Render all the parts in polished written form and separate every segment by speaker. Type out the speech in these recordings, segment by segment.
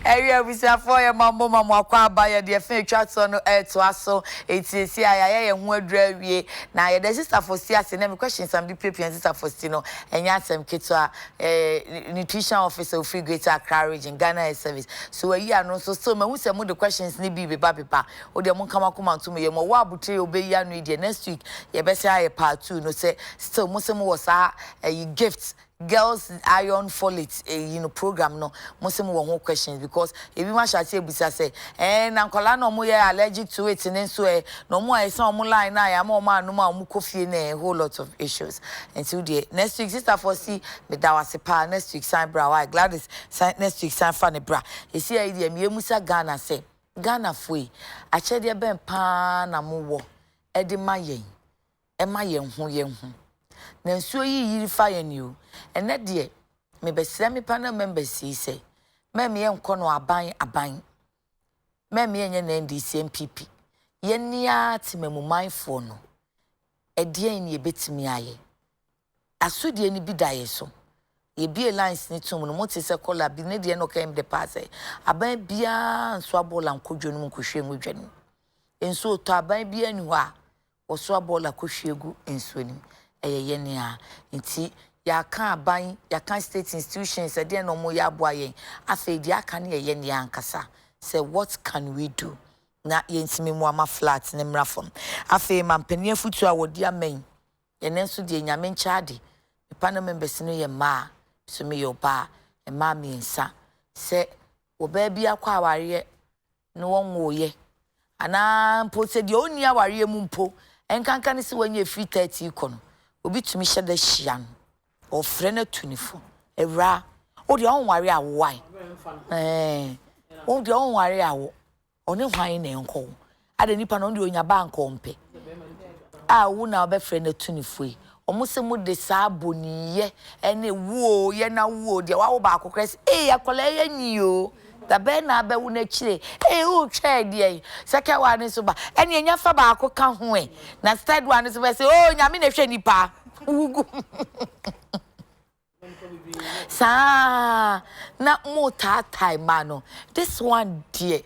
Speaker 1: Area we say for your mamma akwa ba ye de fe twa so no to aso etiesie aya ye ho adura wie na ye the sister for see ase na me question some the prepare sister for see no enya asem keto nutrition officer of Free Greater Accra region Ghana service so ayi ano so me hu se mo the questions ni bi beba o de mo kama koma to me ye mo wa abutre obeyi anu de next week ye be say aye part 2 no say still mo se mo was gifts girls iron folate program no mo se mo won questions because e bi ma sha tie busa say na nkola no mo ye allergic to it ne so no mo ay san mo line na ya mo anu ma mo kofie na a whole lot of issues until the next week sister for see me da wase pa next week sign bra why Gladys next week sign fa ne bra e see ai de me musa Ghana say Ghana foi a che de ben pa na mo wo e de ma yen e ma yen ho na nsuo yi fa yen ni o ene de me be sira me panel members say me enko no aban me enye na NDC MPP ye nia timemu mindful no e de ni ebetimi aye asodie ni bidaye so ye bi lines ni tum no moti se kola bi ne de no kan de pass aban bia nso abola nkodwo no nkohwe ngudwani enso to aban bia ni ho a oso abola kohwe gu enso ni ye nia nti ya kan aban ya kan state institutions e de no mo ya aboa yen afa di aka ne ye nia ankasa say what can we do na yentimi mu ama flat ne mrafom afa mampania futu a wodi amen ye nenso de nyame nchaade panel members no ye ma so me yo ba e ma mi nsa se wo ba bia kwa aware no wonwo ye ana mpo se de oni aware mu mpo enkanka ne se wanye free 30 iko no obi tumi hye da hia o frɛ na tunifo ewra o de onware awai o de onware awo oni hwan na enko ade nipa no de onya ba nko mpe a wo na obefrɛ na tunifo yi omuse mu de saboniye ene wuo ye na wuo de wa wo ba akokres akola ye ni o da be na be wu na chire o twa de seke wa ne so ba ene enya fa ba akoka ho na stead wa ne so be say nyame na hwe nipa wugu sa na mo tatai mano this one dear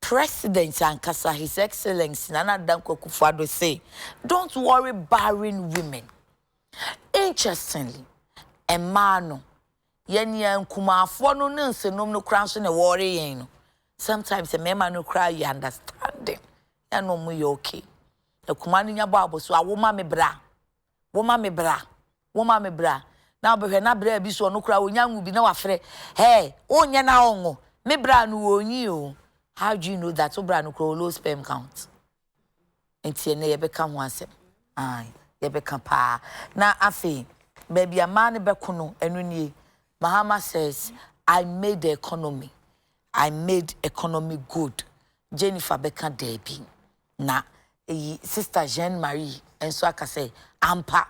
Speaker 1: President Ankasa, His Excellency Nana Dankwa Akufo-Addo say, don't worry barren women. Interestingly, a man, yenya nkumafo no nse nom no kra so na worry yen. Sometimes a mema no cry you understanding. Ya no mu you okay. E kuma no nya babo so awoma me bra. Woma me bra. Na obehwe na bra bi so no kra onya nwu bi na wafre. Hey, onya na ongo. Me bra no onyi o. How do you know that obra no kro low sperm count? Enti ne ye beka ho asem. Ai, ye beka pa. Na afi, baby a man beko no enu nie. Mahama says, I made the economy. I made economy good. Jennifer beka debi. Na sister Jean Marie enso aka say ampa.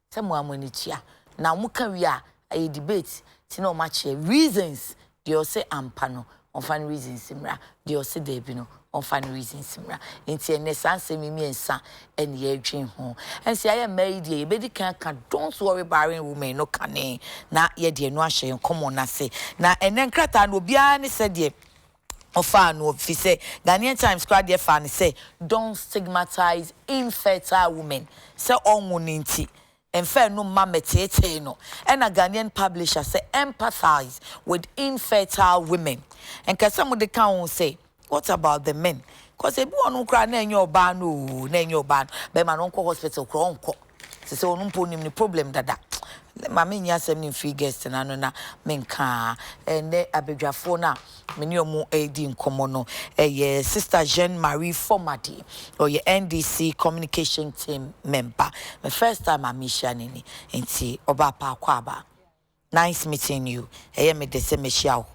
Speaker 1: Se mo amoni tia. Na muka wi a debate ti na o ma che reasons they say ampa no. On fan reasons simra de o se debi no on fan reasons simra enti ene sanse mimi ensa ene ye adwen ho ensi aye married ye bedi kan don't worry barren women no kane na ye de no ahye common na se na ene nkrata no bia ne se de ofa no fi se Ghanaian Times crowd de fa ne say don't stigmatize infertile women se onwo nti enfe no mametete no and a Ghanaian publisher say empathize with infertile women and some of the can say what about the men cause ebi wonu kra na enyo ba no na enyo ba be ma no hospital kro onko se onu mpo nim ni problem dada mama nya asem ni free guest na no na menka ene abedwafo na meni omu edi nkomo no ye sister Jean Marie Formadi or ye NDC communication team member my first time amisha nini enti oba pa kwaba nice meeting you me de se mehia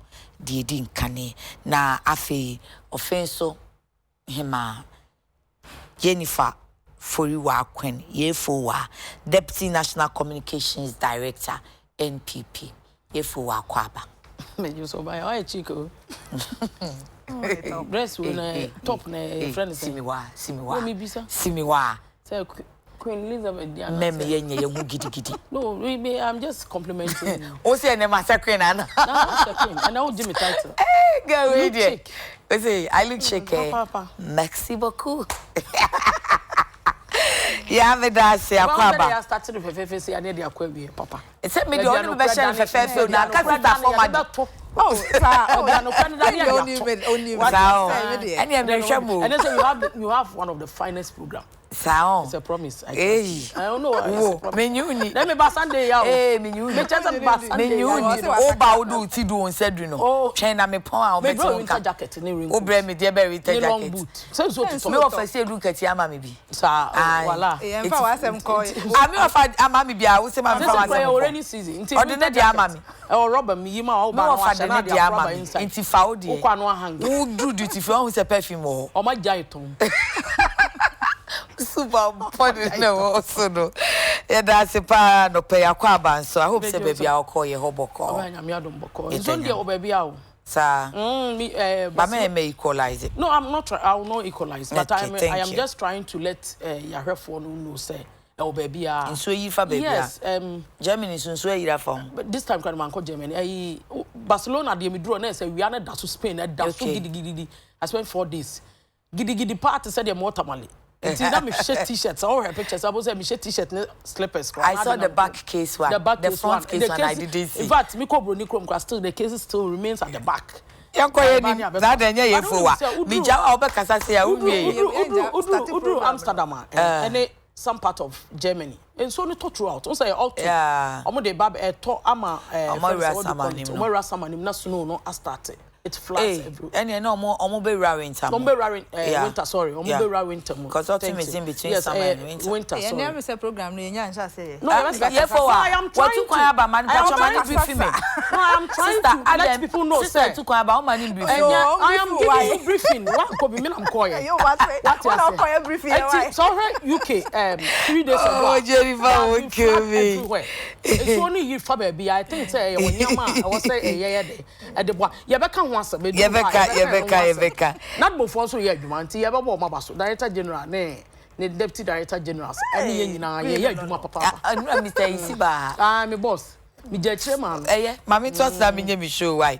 Speaker 1: di nkane na afi offenso hima Jennifer Foriwa Queen Yefowa Deputy National Communications Director NPP Yefowa Kwaba
Speaker 2: me so by oh chico dress when top na friend
Speaker 1: simiwa
Speaker 2: say Queen Elizabeth
Speaker 1: meme yenye ye hu gidi
Speaker 2: no I'm just complimenting
Speaker 1: o say na ma queen ana
Speaker 2: na queen and I will give me title
Speaker 1: Go with
Speaker 2: chic.
Speaker 1: Say, I look chic.
Speaker 2: Papa.
Speaker 1: Merci beaucoup. Yeah, me da say akwaba.
Speaker 2: I started with Fefe say I need the akwabi, Papa.
Speaker 1: It's me the only version of Fefe na kasita for mad.
Speaker 2: Oh, sir. Oh, no, only.
Speaker 1: And
Speaker 2: you have one of the finest programs.
Speaker 1: Sound.
Speaker 2: It's a promise. I don't know.
Speaker 1: Let
Speaker 2: me pass Sunday.
Speaker 1: Me do ti do on said no.
Speaker 2: Oh,
Speaker 1: China me pon a
Speaker 2: me winter jacket ni ring.
Speaker 1: O bre me dear winter jacket.
Speaker 2: Long boot. So
Speaker 1: me offer say do kati ama me bi.
Speaker 2: Sir, voila.
Speaker 3: E fa wasem call.
Speaker 1: Ami offer ama me bia wo say ma me fa wasem.
Speaker 2: Rainy season.
Speaker 1: Ordinary ama me.
Speaker 2: Oh, rubber me yima o ba
Speaker 1: wa fa de ama me. Inti fa o de.
Speaker 2: O kwa no hang.
Speaker 1: Wo do duty for who say perfume o.
Speaker 2: O ma jai ton.
Speaker 1: Super funny no also no. Yeah, that's a pa no pay akwaba so I hope say baby I will call you hoboko.
Speaker 2: Oba nyame adom boko. So dey o baby a o.
Speaker 1: Sir. But may equalize it.
Speaker 2: No, I'm not I will not equalize, but
Speaker 1: okay,
Speaker 2: I am just trying to let Yahweh know say o baby a.
Speaker 1: So you for baby.
Speaker 2: Yes,
Speaker 1: Germany so you from.
Speaker 2: But this time kan man ko Germany. Barcelona dey me draw na say we are na to Spain na da so gidi. I spent 4 days. Gidi part said the watermelon. Until that me shirt t-shirts, all her pictures. I was say me shirt t-shirt, slippers.
Speaker 1: I saw the back case one. The front case one I didn't see.
Speaker 2: In fact, me cobro ni krom still the case still remains at the back.
Speaker 1: That then yeah for me jawa obekasa say ya
Speaker 2: Udru Amsterdam and some part of Germany. And so no to throughout. On say all
Speaker 1: yeah.
Speaker 2: Omo de bab to ama
Speaker 1: Omo
Speaker 2: samanim na snow no started. It flies everywhere.
Speaker 1: And no more be winter.
Speaker 2: Winter, sorry. Be winter.
Speaker 1: Because autumn is in between summer and winter.
Speaker 2: Winter, sorry.
Speaker 3: Yeah, never program no nya say.
Speaker 2: No, I am trying to. I am trying to let people know say. I am giving you briefing. What could be me am calling.
Speaker 3: What briefing?
Speaker 2: So UK 3 days ago.
Speaker 1: Oh, Jennifer will kill me.
Speaker 2: It's only you for baby. I think say when your man I was say yeah at the boy. You better
Speaker 1: Yebeka.
Speaker 2: Not before so yeah, Jumanti, you ever Mabaso, Director General, ne Deputy Director Generals, any yeah, Juma Papa.
Speaker 1: And Mr. Isiba.
Speaker 2: I'm a boss. Me judge man.
Speaker 1: Mammy told me show why.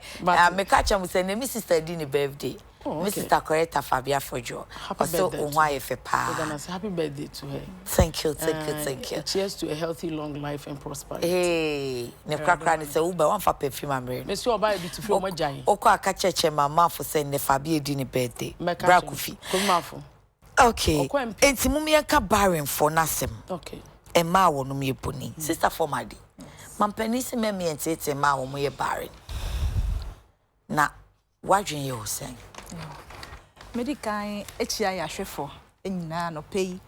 Speaker 1: Me catch him say me sister Dini birthday. Mrs. Coretta Fabia for Joe. Also, why if a pa.
Speaker 2: Happy birthday to her.
Speaker 1: Thank you.
Speaker 2: Cheers to a healthy, long life and prosperity.
Speaker 1: Hey, ne crackran is a uber one for perfume. I'm ready.
Speaker 2: Monsieur, buy a bit of my giant.
Speaker 1: Oko catch my mouth for saying the Fabia Dini birthday. Brakufi. Okay. It's Mumia Cabarin for Nassim.
Speaker 2: Okay.
Speaker 1: A ma won me pony. Sister for my day. Mampenisi me and say a ma won me barren. Now, what do you say?
Speaker 3: Medikai echia ya hwefo enyina no pei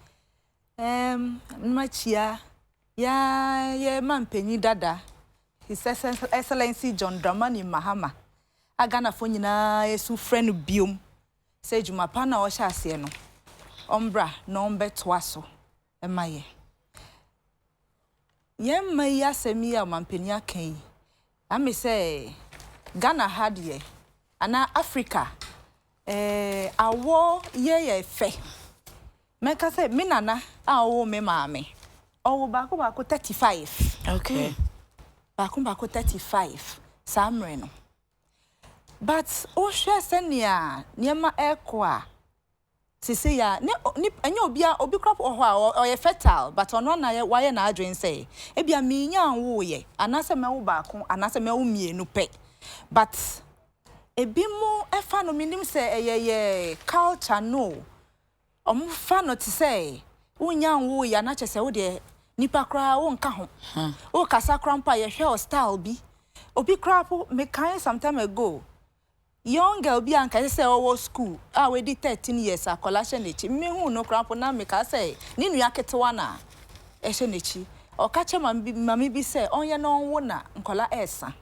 Speaker 3: machia ya mampenyi dada His Excellency John Dramani Mahama agana fo nyina esu friend biom se juma pa na o hya ase no ombra no mbeto aso emaye yemma ya semi ya mampenyi akan ami se Ghana hadie ana Africa awo ye fe meka say me nana awo me maame owo ba ko 35
Speaker 1: okay
Speaker 3: ba ko 35 samre no but o hwe senia niema ekwa sisi ya ni enya obi crop o ye fertile but ono na ye waye na adwen say ebia me nya wo ye anase me wo ba ko anase me wo mienu pe but ebimu efa no minim se eyeye culture no omufa no ti say wonya wo ya na chese wo de nipa kra wo nka ho wo kasa krampa ye hwe o style bi obi krapo me kan some time ago young girl bi anka say o school we di 13 years akolashe nechi me hu no krampo na me ka say ni nua ketewa na ehye nechi o ka che mami bi say onye no wo na nkola esa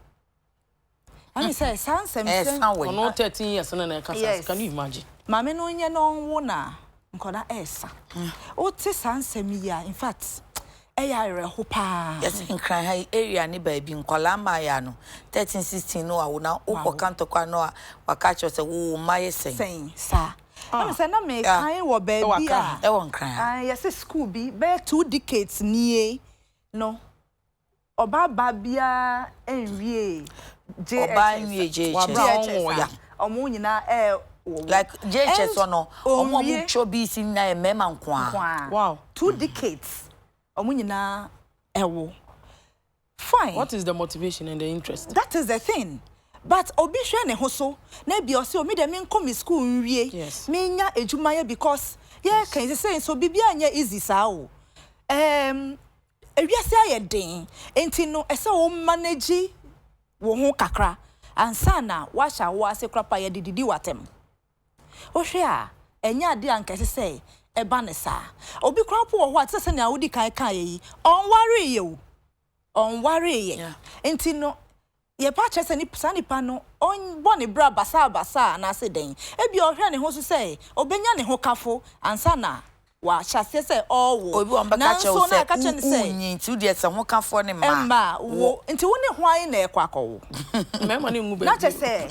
Speaker 3: I say, Sansem,
Speaker 2: no 13 years and can you imagine?
Speaker 3: Mamma no nye no wo na nkoda esa. O ti Sansem ya in fact eya reho pa.
Speaker 1: Yes in cry high area ni baby nkola ma ya no 13 16 no awu na wo kanto kwa no wa ka cho se wo ma
Speaker 3: sen sa. I say na me kan wo baby a
Speaker 1: e won cry.
Speaker 3: Yes school bi be 2 decades nie no. Oba babia enwie omo nyina
Speaker 1: like JHS no omo mucho BC na mema nkwa.
Speaker 2: Wow.
Speaker 3: 2 decades. Omo nyina ewo. Fine.
Speaker 2: What is the motivation and the interest?
Speaker 3: That is the thing. But obi hwe ne ho so na bi o se o me de me nkomi school nwie.
Speaker 2: Yes.
Speaker 3: Me nya edwuma because can say so bibia anya easy saa o. Ewiase aye den. Enti no ese o manage wo ho kakra. Ansa na wa sha wo ase krapa ye dididi watem. O hwe a enya ade anka se eba ne saa. Obi krapo wo ho atse se na wodi kan yi. On worry you. On worry ye. Enti no ye pa chese ni nipa no on bone bra basa na se den. Ebi o hwe ne ho so se obenya ne ho kafo ansa na wa hyase se owo
Speaker 1: obi won beka che wo se unyi nti de se ho kafo ne ma
Speaker 3: wo nti wo ne hwan na ekwakowo
Speaker 2: mema ne ngu be
Speaker 3: na che se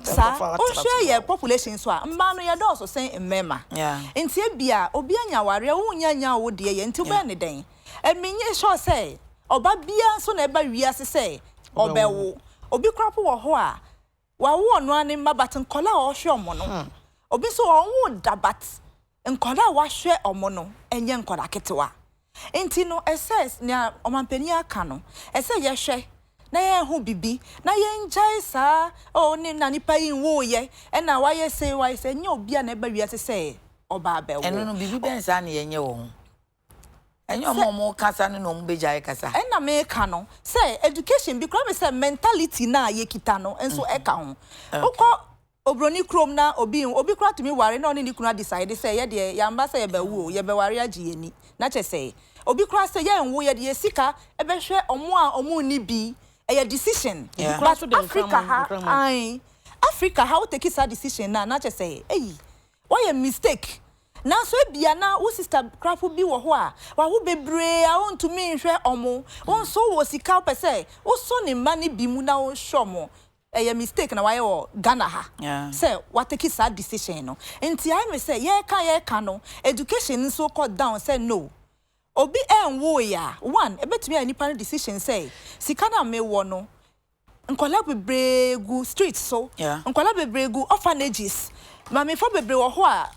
Speaker 3: sa o hwe ye population so a mma no ye do so sen mmema nti ebia obi anya ware wo nya wo de ye nti be ne den eminye sure se oba bia so na eba wiase se obewo obi krapo wo ho a wa wo no ani mabata nkola o hwe omo no obi so wo dabat nkola wa hwe omo no enye nkola ketewa enti no SS na omampani aka no ese ye hwe na ye hu bibi na ye njai sa o ni na nipa yin wo ye na wa ye se nya obi a na eba wiase se oba abewo
Speaker 1: eno no bibi ben sa na ye nye wo enyo momo kasa no mo bejaye kasa
Speaker 3: na me ka no say education bi kra me say mentality na ye kita no enso eka ho ukọ obroni krom na obi kra tumi ware na oni ni kunu decide say ye de yamba say ye be wu ye be ware agi ani na che say obi kra say ye nwo ye de sika e be hwe omo ni bi e decision Africa how take that decision na che say why a mistake na so bia na wo sister krapo bi wo ho a wa wo bebre a won to me hwe omo won so wo sika pe say wo so ne ma ne bi mu na wo hwe mo a mistake na wa ye wo Ghana ha say what take that decision no enti I me say ye ka no education so cut down say no obi enwo ya one ebetumi anipa no decision say sika na me wo no nkola bebre gu street so nkola bebre gu orphanages ma me fo bebre wo ho a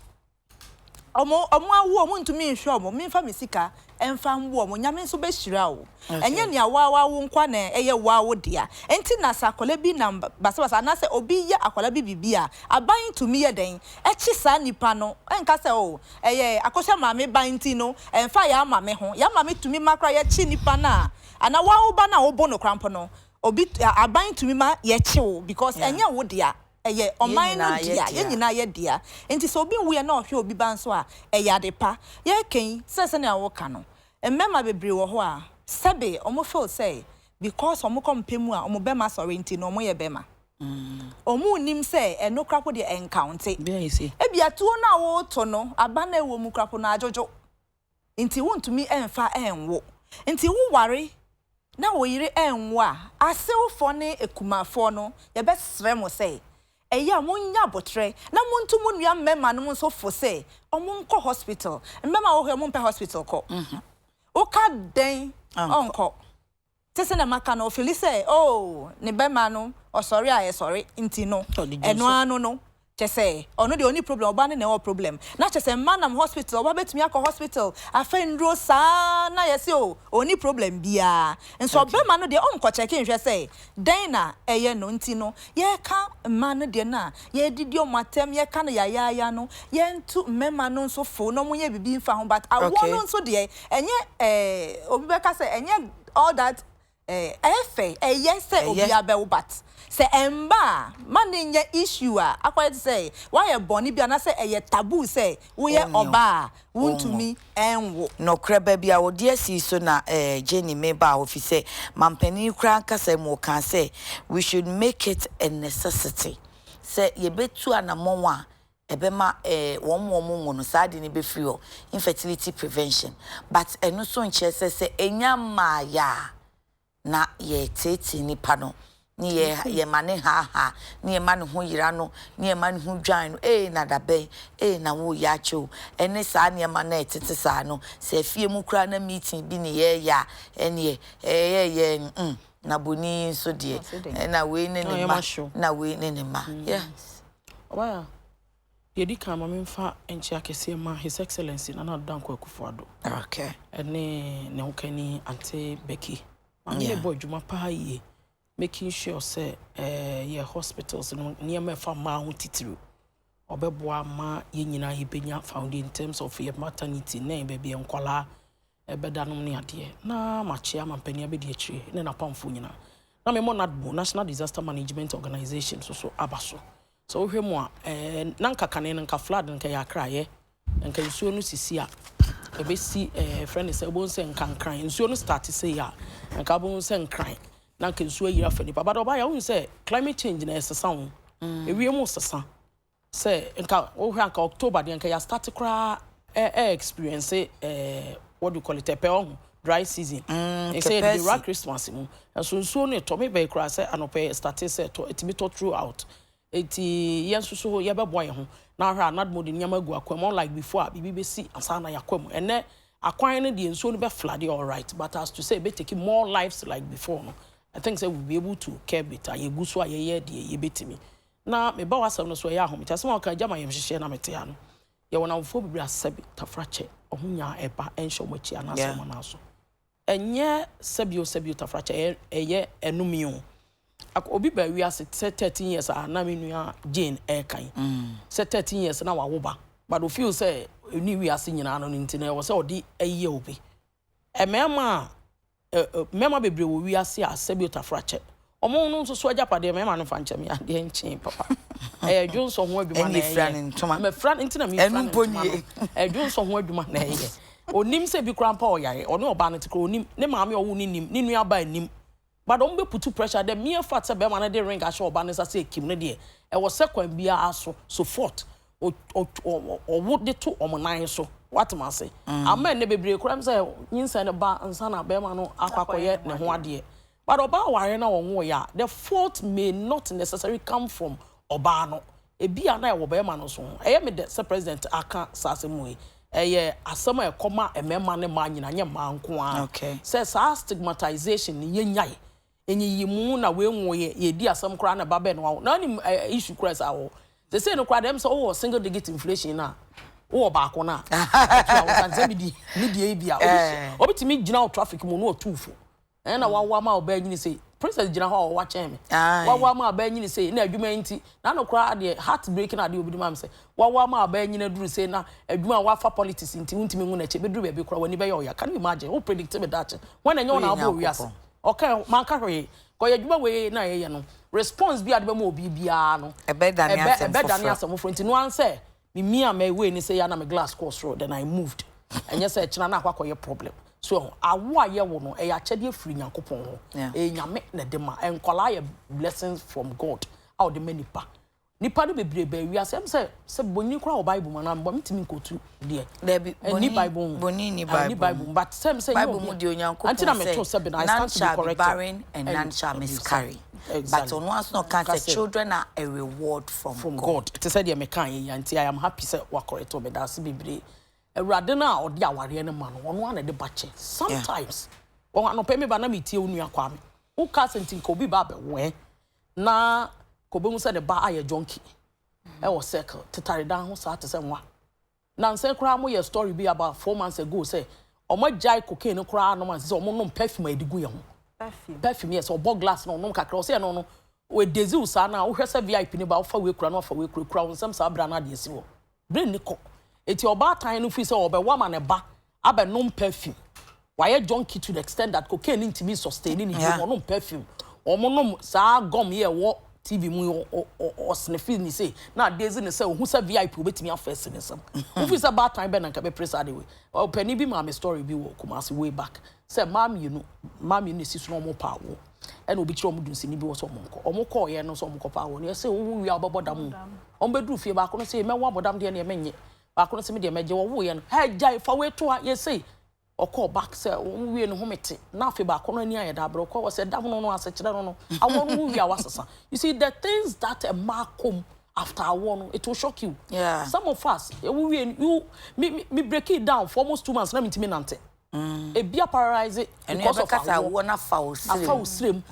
Speaker 3: omo awu omo ntumi nhwe omo memfa mesika emfa mwo omo nyame so be hira o enye ne awa nkwa na eye wawo dia enti na sakola bi na basa na se obi ye akola bi bibia aban tumi ye den echi sa nipa no enka se o eye akosha maame banti no emfa ya maame ho ya maame tumi makra ye chi nipa na ana wawo ba na obo no krampo no obi aban tumi ma ye chi o because enye wo dia eye oman no dia ye nyina ye dia enti so obi wuye na ohwe obi ban so a eye adepa ye ken sese na wo ka no emmema bebre wo ho a sebe omo feel say because omo kompemu a omo bema sorry enti no omo ye bema omo nim say eno krapo de encounter ebia tuo na wo to no aba na ewo mu krapo na ajojo enti wontumi emfa enwo enti wo ware na wo yire enwo a asewfo ne ekumafo no ye be sremo say eya munya botre na muntu munua mmema no so fo say omunko hospital mmema wo he mumpe hospital ko o ka den onko tese na maka no feel say oh ne bema no o sorry aye sorry nti no eno anu no chese ono the only problem oba ne no problem na chese manam hospital oba betumi akọ hospital afendro sa na yesi o only problem bia enso bema no de onko check nhwe say den na eye no nti no ye ka man no de na ye didi o matem ye ka na ya no ye ntu mema no so fo no munye bibi mfa ho but awo no so de enye obi beka say enye all that efe eye say obi abewo but say emba man nye issue a akwai say why e boni bia na say eye taboo say wo ye oba wontumi enwo
Speaker 1: no kreba bia wo de asi so na Jenny meba office mampani kra nkasa mu kan say we should make it a necessity say ye betu anamon a ebema won no sade ni be free infertility prevention but eno so nche say enya ma ya na ye tete ni pano ni ye mane ha ni ye mane ho yira no ni ye mane ho dwan no na dabe na wo ya cho ene sa ne ma na etete sa no se fie mu kra na meeting bi ni ye ya ene ye na boni so de na we ne ne ma na we ne ne ma yes
Speaker 2: Well, yedi kan ma memfa enchi akese ma His Excellency Nana Dankwa Akufo-Addo.
Speaker 1: Okay.
Speaker 2: Ne hokani Auntie Becky. I'm boy juma pa ye making sure say your hospitals no near me fa ma ho titiru. Obeboa ma ye nyina yebenya found in terms of your maternity na baby enkwala ebedanom ne ade. Na machia mampania be de akire ne na pamfo nyina. Na me monadbo National Disaster Management Organization so abaso. So hwe mo na nkakane nka flood nka ya kraye nka nsuo no sisi a ebesi friend say bon say nkankran nsuo no start say ya nka bon say nkran na nka nsuo yira fani pa but oba ya won say climate change na esesa ho ewie mo sesa say nka wo hwe nka October de nka ya start kra experience what do you call it dry season say the rock Christmas mu so nsuo no to me be kra say anope start say to it be to throughout eti yensusu ye beboa ye ho na hwa anadmo de nyama gu akwam like before bibi be si asana yakwam ene akwan ne de nsuo no be flood all right but as to say be taking more lives like before no I think say we'll be able to curb it aye gu so aye de ye betimi na me ba wasam no so ye ahom tasem o ka jama ye hwehwe na mete ya no ye wona mfo bibiri asabi tafrache ohunya eba enhwe mochi anasem na so enye sabio tafrache eye enumio obi ba wi ase 13 years na me nua Jane kan say 13 years na wa woba but o feel say ni wi ase nyina no ntina wo say odi aye obi mema bebre wo wi ase asabi otafrache omo no so ajapade mema no fa nche me ade nchen papa Johnson ho adwuma na me fran ntina me fran Johnson ho adwuma na eye onim se bi krampa oyare oni oba no tikro onim ne maame owo ni nim ni nua ba nim but don't be put to pressure the mere fact say be man dey ring asho oba nesa say kim ne de e wo second bia aso so fort o wo de to omonan so what man say amen ne bebre kram say nyinsa ne ba nsa na be man no akwakoye ne ho ade but oba ware na won wo ya the fault may not necessarily come from oba no e bia na e wo be man no so e me the president aka sase mu eye asema e koma emema ne ma nyina nye ma nko a
Speaker 1: okay
Speaker 2: says stigmatization ye nyai enyi yimu na we nwoye ye di asem kra na babe no na ni issue kra sa wo they say no kra dem so oh single digit inflation na wo ba ko na wo kan se mi di bia obitimi gina traffic mu no otufo na wa ma oba nyini say princess gina ho wa chen me wa ma oba nyini say na adwuma nti na no kra de heartbreaking ade obi ma me say wa ma oba nyina duru say na adwuma wa fa politics nti untimi hu na che be duru be kra wani be ya can you imagine who predicted me that when enyo na abo wiase okay man ka hwe ko ya dwuma we na ye no response bi ade be mo obi bia no
Speaker 1: ebedani
Speaker 2: asem for nti no an say me am we ni say ya na me glass course road then I moved and yes say china na akwa problem so awo aye wo no e ya chede afiri nyankopon ho e nyame na de ma enkola ye blessings from God out the many nipa no bebre ba wi asem se boni kura o bible man am ntimi nkotu de ni bible
Speaker 1: boni ni
Speaker 2: bible but say
Speaker 1: bible mu de onyankopon
Speaker 2: antina me to se be na I stand to be correct
Speaker 1: barren and none shall miscarry but on once no cancer children are a reward from God
Speaker 2: to say de me kan ye anti I am happy say wa correct o be da se bebre ewrade na odi aware ne ma no ono ana de bache sometimes won no pe me ba na me tie onu akwa me wo ka sentin ko bi ba be we na ko be mu se de ba aye junkie e wo circle tetare dan ho sa te se nwa na nse kra mo ye story be about 4 months ago say omo jai cocaine kra no man say omo no perfume adigu ye ho perfume yes obo glass no kakra o say no we dezi usa na wo hwese VIP ne ba wo fa we kra no fa we kra wo nsam sa bra na de esi wo brain ni ko eti oba tan no fi say obe wa ma ne ba abe no perfume why junkie to the extent that cocaine intimi sustaining no perfume omo no sa gum ye wo TV mu o sniffing ni say na days ni say who say VIP obetimi afese ni sam who fi say bad time be na nka be press ade we o pani bi ma me story bi wo Kumasi way back say mam you know si so no mo pa wo e na obi kire omo dunsi ni bi wo so omo ko ye no so omo ko pa wo ni say wo wi abobodam omo be duru fie ba ko no say me wo abodam de na menye ba ko no say me de meje wo ye no ha jai fa we to ye say oko back say wo wie no homete na afi ba ko no ani ayeda bro ko say dam no ase kire no awon wo wi awasasa you see the things that a markom after one it will shock you some of us we you me break it down for almost 2 months na me ntimi nante Ebi paralyze because of
Speaker 1: awo na foul
Speaker 2: slim.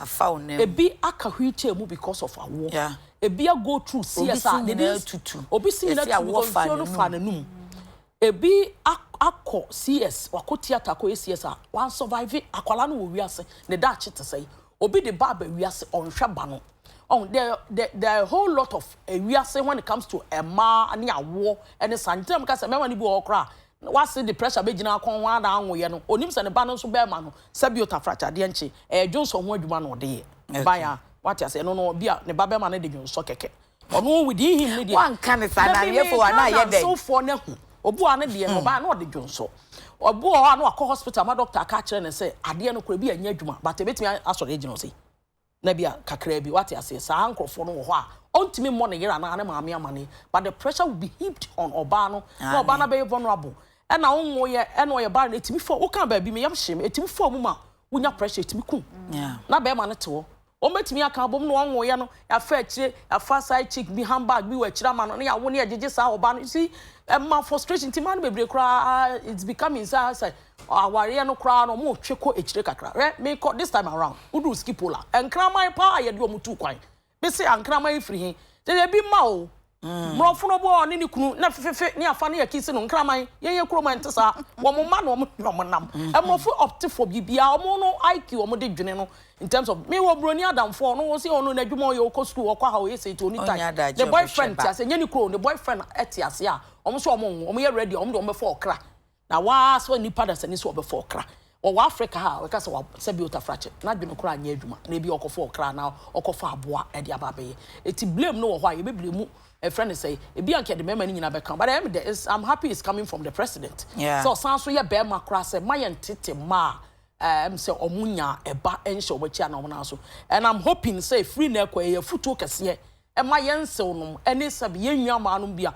Speaker 2: Ebi aka hwiche mu because of awo.
Speaker 1: Yeah.
Speaker 2: Ebi go through CSR
Speaker 1: the day tutu.
Speaker 2: Obi si na tutu fa na num. Ebi akọ CS wako theater ko CSR wan survive akwala no wiase ne da chete sei. Obi de baba wiase onhwe ba no. On there a whole lot of wiase when it comes to ma ani awo and santam ka se me wani bi okra. What's the pressure be gina kon wa da anwo ye no onim se ne ba no so be ma no sabiota fracha de nche Johnson ho adwuma no de ye ba ya what you say no bia ne ba be ma no de Johnson keke ono within him ne de
Speaker 1: wan kan sa na ye for na ye de
Speaker 2: so for ne hu obu ane de no ba na de Johnson obu o anu akọ hospital ma doctor ka kire ne say ade no kura bi anya adwuma but e betimi asore Johnson say na bia kakra bi what you say sa ankrofo no wo ho a ontimi mo ne yera na ne maame amane but the pressure will be heaped on oba no na oba na be vulnerable na onwo ye na oye bar na etimi fo wo kan ba bi me yam hye me etimi fo mu ma wonya pressure etimi kum na be ma ne tewo o metimi aka bom no onwo ye no ya fa akire ya fa side chick bi handbag bi wa akira ma no ya wo ne jeje sa oba no see ma frustration ti man bebre kra it's becoming say aware no kra no mo tweko akire kakra me this time around udu skipola enkraman pa ye de o mutu kwan be say enkraman free hin de bi ma o Mrofo no bo ni kunu na fefefe ni afa na yakisi no nkraman ye kroma ntesa wo mo ma no mo nam mrofo optifo bibia omo no IQ omo de dwene no in terms of me wo broni adamfo no wo se ono na adwuma ye okọ school okọ ha ye say to ni time the boyfriend ti ase nyani kro the boyfriend eti ase a omo so omo ye ready omo de omo be okra na wa so nipa da se ni so obe for okra o Africa ha we ka se wa sabiota frache na dwene kro anya adwuma na bi okọ for okra na okọ for aboa e de ababe eti blame no wo ho a ye be blame a friend say ebi anke de mema ni nyina be kan but I'm happy it's coming from the president. So sanso ye be makra say mayen tete ma say omunya eba enhye obachi na omna so and I'm hoping say free na kwa ye futu kese e mayen sew no eni sabe ye nwa ma no bia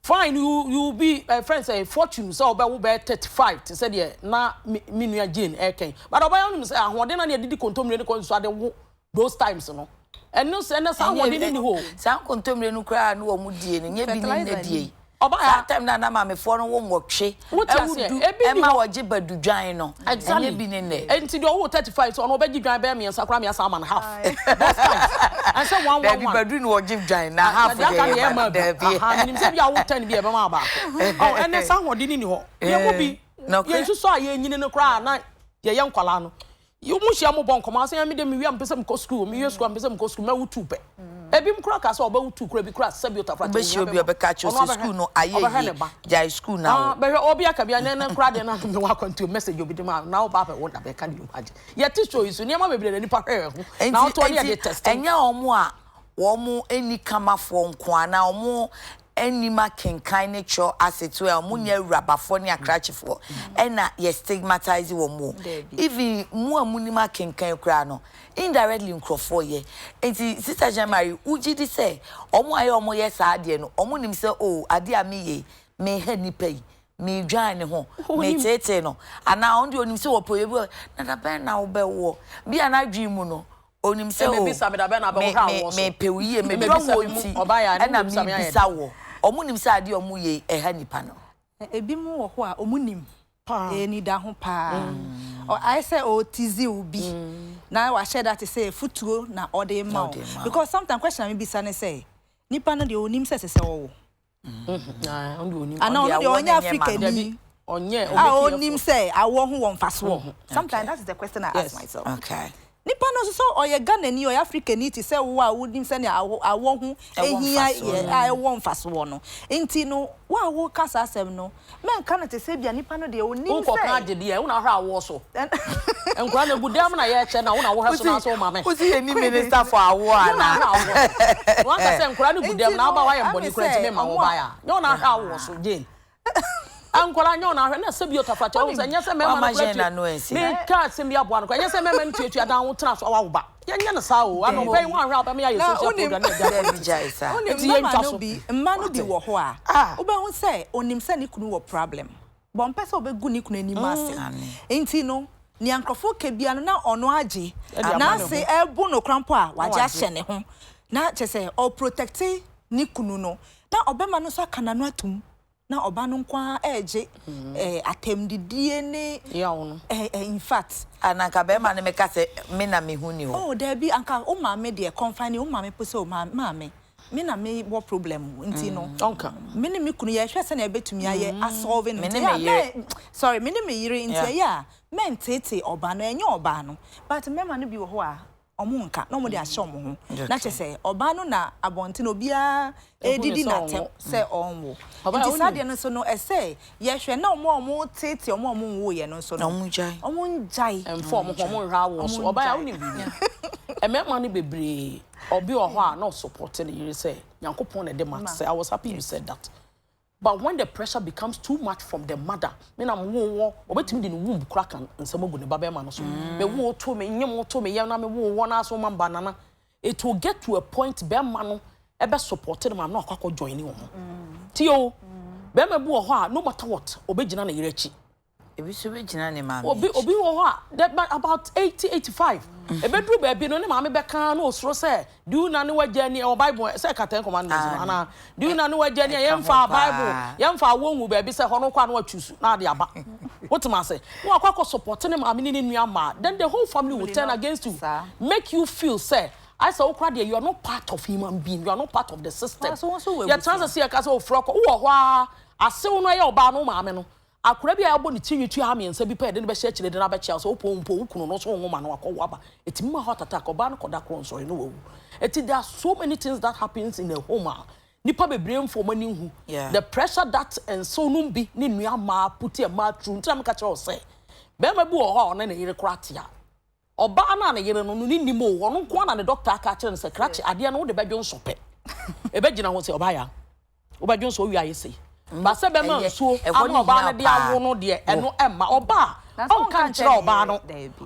Speaker 2: fine you be friend say fortune so oba wo be 35 to say de na minua Jane eken but oba yonu say ahode na ne didi kontomre ne kon so ade wo those times no and no say na sa ahode ni ho
Speaker 1: sa kontomre no kra na wo mu die no nye bi ni na die oba ya time na ma me fo no wo nwotwe ewudu e ma woje badudwan no enye bi ni ne
Speaker 2: enti do wo 35 so no obaji dwan be me nsakra me asa man half those times and say one
Speaker 1: be badu no woje dwan na half
Speaker 2: de be aha nim say bia wo 10 bi e be ma ba oh and sa ahode ni ho ye wo bi ye nso so aye nyine no kra na ye nkwala no you mu hia mo bon koma say me de me wi am pese me ko school me wi school am pese me ko school me wutu pe ebi mkura ka so oba wutu kura bi kura sabiota fracha
Speaker 1: be shi obi obeka cho school no aye jai school now
Speaker 2: be obi aka bia na kura de na me wa kwanto message obi de ma na oba be won da be ka de haje ye teacher isu ni ma bebre na nipa hwe ho na auto ne de test
Speaker 1: enya omo a wo mo eni kamafo nko ana omo enima kenkan nature asset where munya rabafo ne akrachefo ena ye stigmatize wo mo even mu amunima kenkan kra no indirectly nkrofo ye enti sister Jean Marie uji di say omo aye omo ye sa ade no omo nim say oh ade a me ye me ha nipa yi me dwan ne ho me tete no ana on de onim say wo poye na da ben na wo be wo bia na dwi mu no onim say oh me pewiye me dwan wo nti na me bisa wo omunim sa ade omu ye eha nipa no
Speaker 3: ebi mu wo ho a omunim ni da ho pa I say o tizi ubi na wa share that say futuo na ode ma because sometimes question me bisa ne say nipa no de onim se wo
Speaker 2: on de onim
Speaker 3: ana on de onya Africa ni
Speaker 2: onye
Speaker 3: onim say awo ho won faso sometimes that is the question I ask myself.
Speaker 1: Okay.
Speaker 3: Nipa no so oye Ghana ni oye Africa ni ti say wo a wodim se ne awo hu ehia ye won faso no enti no wa wo kasa asem no men kan te se bia nipa no de onim se
Speaker 2: ko kan de de una hra awo so enkwa na budam na ye che na una wo hra so na so ma me
Speaker 1: uzi eni minister for awo ana
Speaker 2: wa ka se enkwa na budam na ba wa ye mboni kura ti me ma wo ba ya una hra awo so Jane ankola nyo na hwe na sabiota fracha wo nya se mema na
Speaker 1: kwati
Speaker 2: me ka se mi aboa no nya se mema ntuatua dan wo tra so awa ba nya na sa o ano pen wan hwe ba me ya social program na
Speaker 1: jaisa
Speaker 2: enti ye ntwa so
Speaker 3: mma no bi wo ho a wo be hu se onim se ne kunu wo problem bon pese obegu ne kunu anim ase enti no ni ankrofo ke bia no na ono age na se ebu no krampo a waje ahye ne ho na che se o protect ni kunu no na obema no so aka na no atum na oba no kwa eje atemdidie ne
Speaker 2: ya ono
Speaker 3: in fact
Speaker 1: ananka be ma ne meka se me na me hu ni ho
Speaker 3: oh there be anka o ma me de confine o ma me pose o ma me me na me what problem nti no
Speaker 2: onka
Speaker 3: me ne me kunu ye hwe se na ebetumi aye solve no sorry me ne me yire nti ya me ntete oba no enye oba no but me ma no bi wo ho a omunka no mo de ahye omo ho na che se oba no na abonte no bia edidi na tem se onwo nti sade no so no ese ye hwe na omo tete omo nwo ye no so no omo njai
Speaker 2: emfo omo hwa wo so oba ya woni bi emema no bebre obi oho a no support ne yire say yankopon na de mat say I was happy you said that. But when the pressure becomes too much from the mother, me na wo obetimi de no womb crack and nsamagu ne baba ma no so me wo to me nyem to me na me wo na so man banana, it will get to a point be ma no e be support them na akwa join wo ti o be ma bu oho a no matter what obegina na yire chi
Speaker 1: ebi so begina ne ma
Speaker 2: obi wo ho that about 80-85 e be dru ba bi no ne ma me be kan no osoro say do na ne waja ni o bible say Ten Commandments ana do na ne waja ni yemfa bible yemfa wonwu ba bi say hono kwa na wachusu na de aba what ma say wo akwa support ne ma me ni nua ma then the whole family will turn against you make you feel say I say okra you are not part of human being, you are not part of the system you are trying to see ka say ofroko wo ho a asew no ye oba no ma me no akura bia abo ni tinwitu ha me nsa bi pa de be hye kire de na be kye so opompo ukunu no so nwoma no akọ waba etimi ma hot attack oba no koda kron so no wu eti there are so many things that happens in a home nipa bebre mfo mani hu the pressure that and so num bi ni nua ma puti e ma tru ntra me ka kire o say be ma bi o ho na yire kratia oba na na yire no ni nimo wo no nko na ne doctor aka kire no say krachi ade no wo de bedwo nsope e be gina ho say oba ya wo bedwo nso wi aye say ba se be ma nsuo ama oba na de awo no de eno emma oba onka nkyere oba no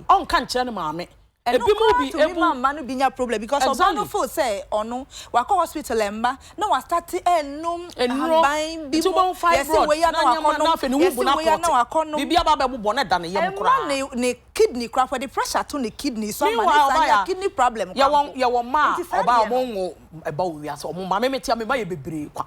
Speaker 2: onka nkyere ne maame ebi mu bi ebu mama no binya problem because oba no feel say ono wa ko hospital emma na wa start enum ban bi mo yes we ya na wa ko no bibi aba be bubo na da ne yem kura ne kidney crack for the pressure to the kidney so man kidney problem ya won ma oba omo eba wi ase omo ma me metia me ba ye bebre kwa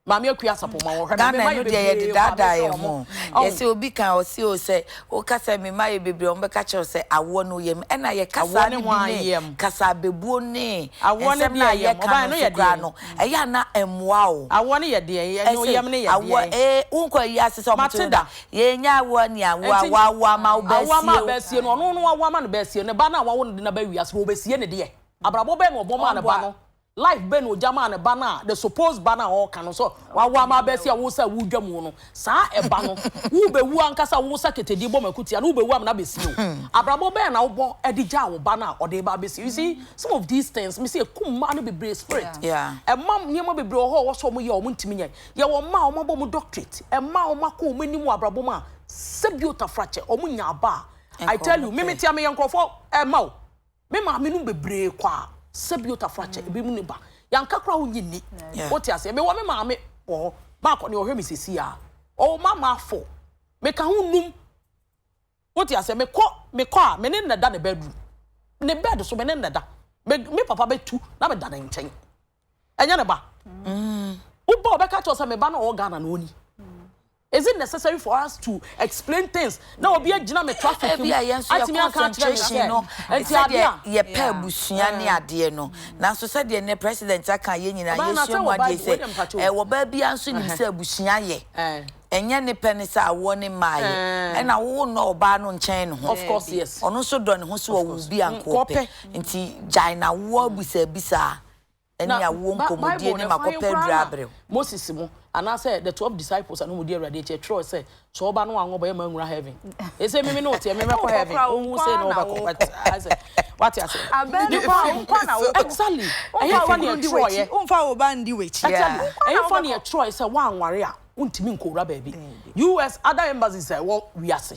Speaker 2: Mami akuya sapo ma wo hwe
Speaker 1: me ma ye de dada ye ho yesi obi kan o si o se o kasa me ma ye bebre o be ka che o se awo no yem e na ye kasa ne bi kasa bebuo ne
Speaker 2: awo ne bia ye oba no ye de
Speaker 1: no e ya na emwa o
Speaker 2: awo ne ye de ye no yem ne ye de
Speaker 1: awo unko yi ase so mutunda ye nya awo ni awo ma
Speaker 2: o besie no no no awo ma no besie ne ba na awo no de na ba wi ase o besie ne de abrabo be no obo ma ne ba no life ben o jama na bana the supposed bana all kan so wa ma be sia wo sa wu dwamu no sa e ba no wo be wu ankasa wo sa ketedi bo makuti na wo be wu am na be si o abrabo ben na wo bo edija wo bana o de ba be si you see some of these things me say kumma no be brave spirit
Speaker 1: e
Speaker 2: mam niam be bre ho wo so mo ye o mo ntimi nya ye wo ma o ma bo mo doctorate e ma o ma ko o mani mu abrabo ma sebiota fracture o mo nya ba I tell you me tia me yankrofo e ma o me ma me no be bre kwa sebiota fracture ebi mu ne ba yanka kra wo nyini what you say me wo me maame wo ma ko ne ohwe me sesi a o mama afo me ka hu num what you say me ko a me ne nda ne bedroom ne bed so me ne nda me papa betu na me da ne nchen enya ne ba wo ba obeka cho say me ba na o Ghana na oni. Is it necessary for us to explain things? Now, be a dynamic traffic.
Speaker 1: Concentration, no. And said, ye pair busiani adie no. Now, so said the president, I can't yin and I assume what they say. Well, baby, answering himself busiaye. And yan pennies are warning my and I won't know Banon chain.
Speaker 2: Of course, yes.
Speaker 1: On also done who will be uncope. Inti Jaina war with a bizarre. And ya won't come in my copper.
Speaker 2: Moses and I said the 12 disciples and who dear radiate Troy say so oba no anwo boy man heaven. They say me no te me ko heaven. Who say no back I say what you say? Exactly. I funny a Troy.
Speaker 3: Umfa oba ndi wechi.
Speaker 2: Exactly. I funny a Troy say wan ware a untimi nkora baby. US other embassies say well we are say.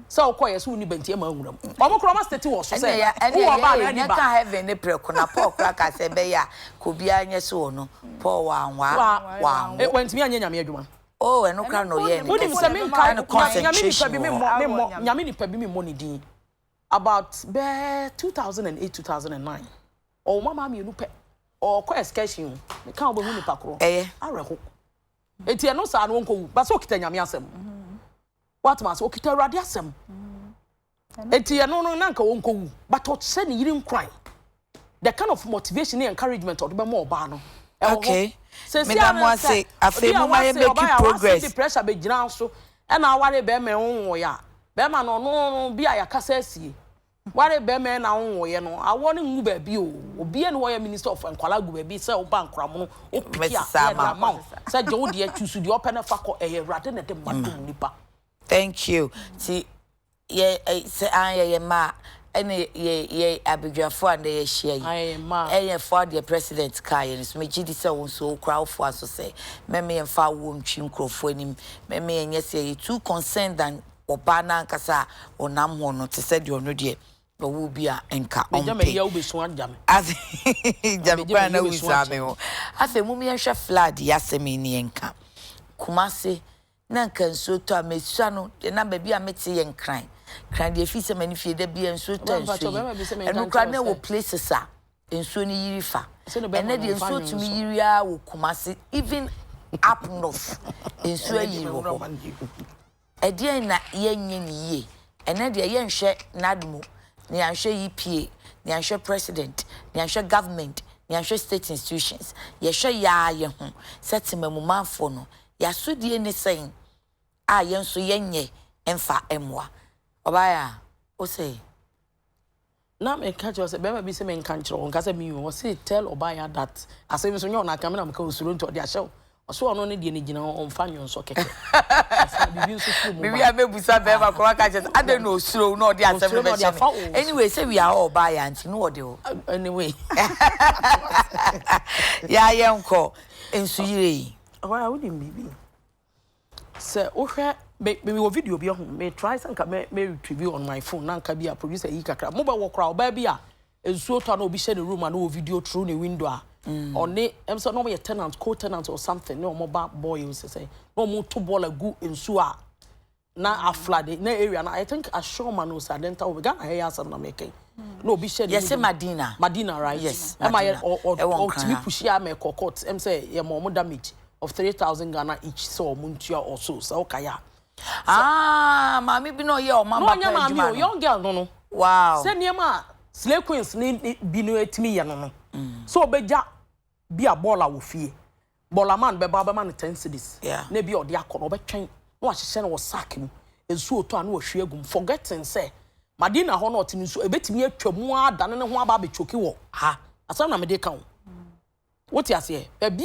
Speaker 2: So koye so ni benti ma nwuram. Omo kro ma state wo so say who oba na
Speaker 1: ni ba heaven ne preko na Paul kraka say be ya ko bia nye so no Paul wa
Speaker 2: e went me anya nyame adwuma.
Speaker 1: Oh eno kra no ye ni.
Speaker 2: Wodi se me kan nyame ni pa bi me money din about 2008 2009 o mama me nu pe o ko excursion me kan obo hu ni pakro areho enti eno sa no nko ba so kita nyame asem what mas o kita awurade asem enti eno no na nka wonko wu but o se ne yiri nkran the kind of motivation and encouragement or be more ba no
Speaker 1: okay madam wa say afi mo ma make progress
Speaker 2: the pressure be gina so e na aware be me won ya be ma no bi aya kasa asie ware be me na won ye no awo ne ngu ba bi o obi ene wo ya minister of enkwala gu ba bi say o ba nkram no o pikia ya ma say je wo de chusu de open fa ko e rade na de madum nipa
Speaker 1: thank you see ye say an ma ene ye abidwafo and ye share
Speaker 2: yi ma
Speaker 1: eye for the president kai so me gidi say won so crowd for so say me emfa wo ntwi nkrofo anim me enye say too concerned than obana nkasa onam ho no te say de ono de wo bi a enka
Speaker 2: onpe me ya wo besu ajame
Speaker 1: as jame kwa na wisame ho afi mu me hwe flood ya semi ni enka kumase na nka nso to amesua no de na ba bi a mete ye nkran kran de fi se mani fi de bi enso to enso enu kran na wo places a enso ni yiri fa ene de enso tumi yiri a wo kumase even up north enso yiri wo ede na yenye ni ye ene de ye nhwe nadmo ni anhwe EPA ni anhwe president ni anhwe government ni anhwe state institutions ye hwe ya ye ho setimam manfo no ya sodie ne sen a yenso yenye emfa emwa obaya o say
Speaker 2: na me catch you say be be say me nka nchiro nka say me o say tell obaya that asem so nyo na ka me na me ka osuro nto de ahye oso ono ne de ne gina on fa nyon so keke bibi so fu mu
Speaker 1: bibi abebusa be ma kwa ka just ade no osuro no de asem be che anyway say we are obaya anti no de o
Speaker 2: anyway
Speaker 1: ya yenko ensu yire
Speaker 2: obaya wo dim bibi say o hwe me wo video bi ho me try sanka me retrieve on my phone nanka bi a producer yi kakra mo ba wo kra oba bi a ensuo to na obi share the room and no video through the window a on it em so no be tenant co-tenant or something no mo ba boy you say no mo to ball agu ensuo a na aflade na area na I think Nsroma no sadenta we Ghana here asam na making no obi share
Speaker 1: yes Madina
Speaker 2: right
Speaker 1: yes
Speaker 2: am I or to be push ya me court em say ye mo damage of 3,000 Ghana each so muntua or so okaya
Speaker 1: mami bi no ye o mama
Speaker 2: pa ejuma no young girl no
Speaker 1: wow
Speaker 2: say niema slay queens ni bi no etimi ye no so obeja bi a baller wo fie baller man be ba man 10 cedis na bi ode akọ obetwen no ahye no wo sack mu ensu oto anu ohwe agum forgetting say Madina ho no otini so ebetimi atwamu adane ne ho aba be choki wo ha asam na me de kan what you say e bi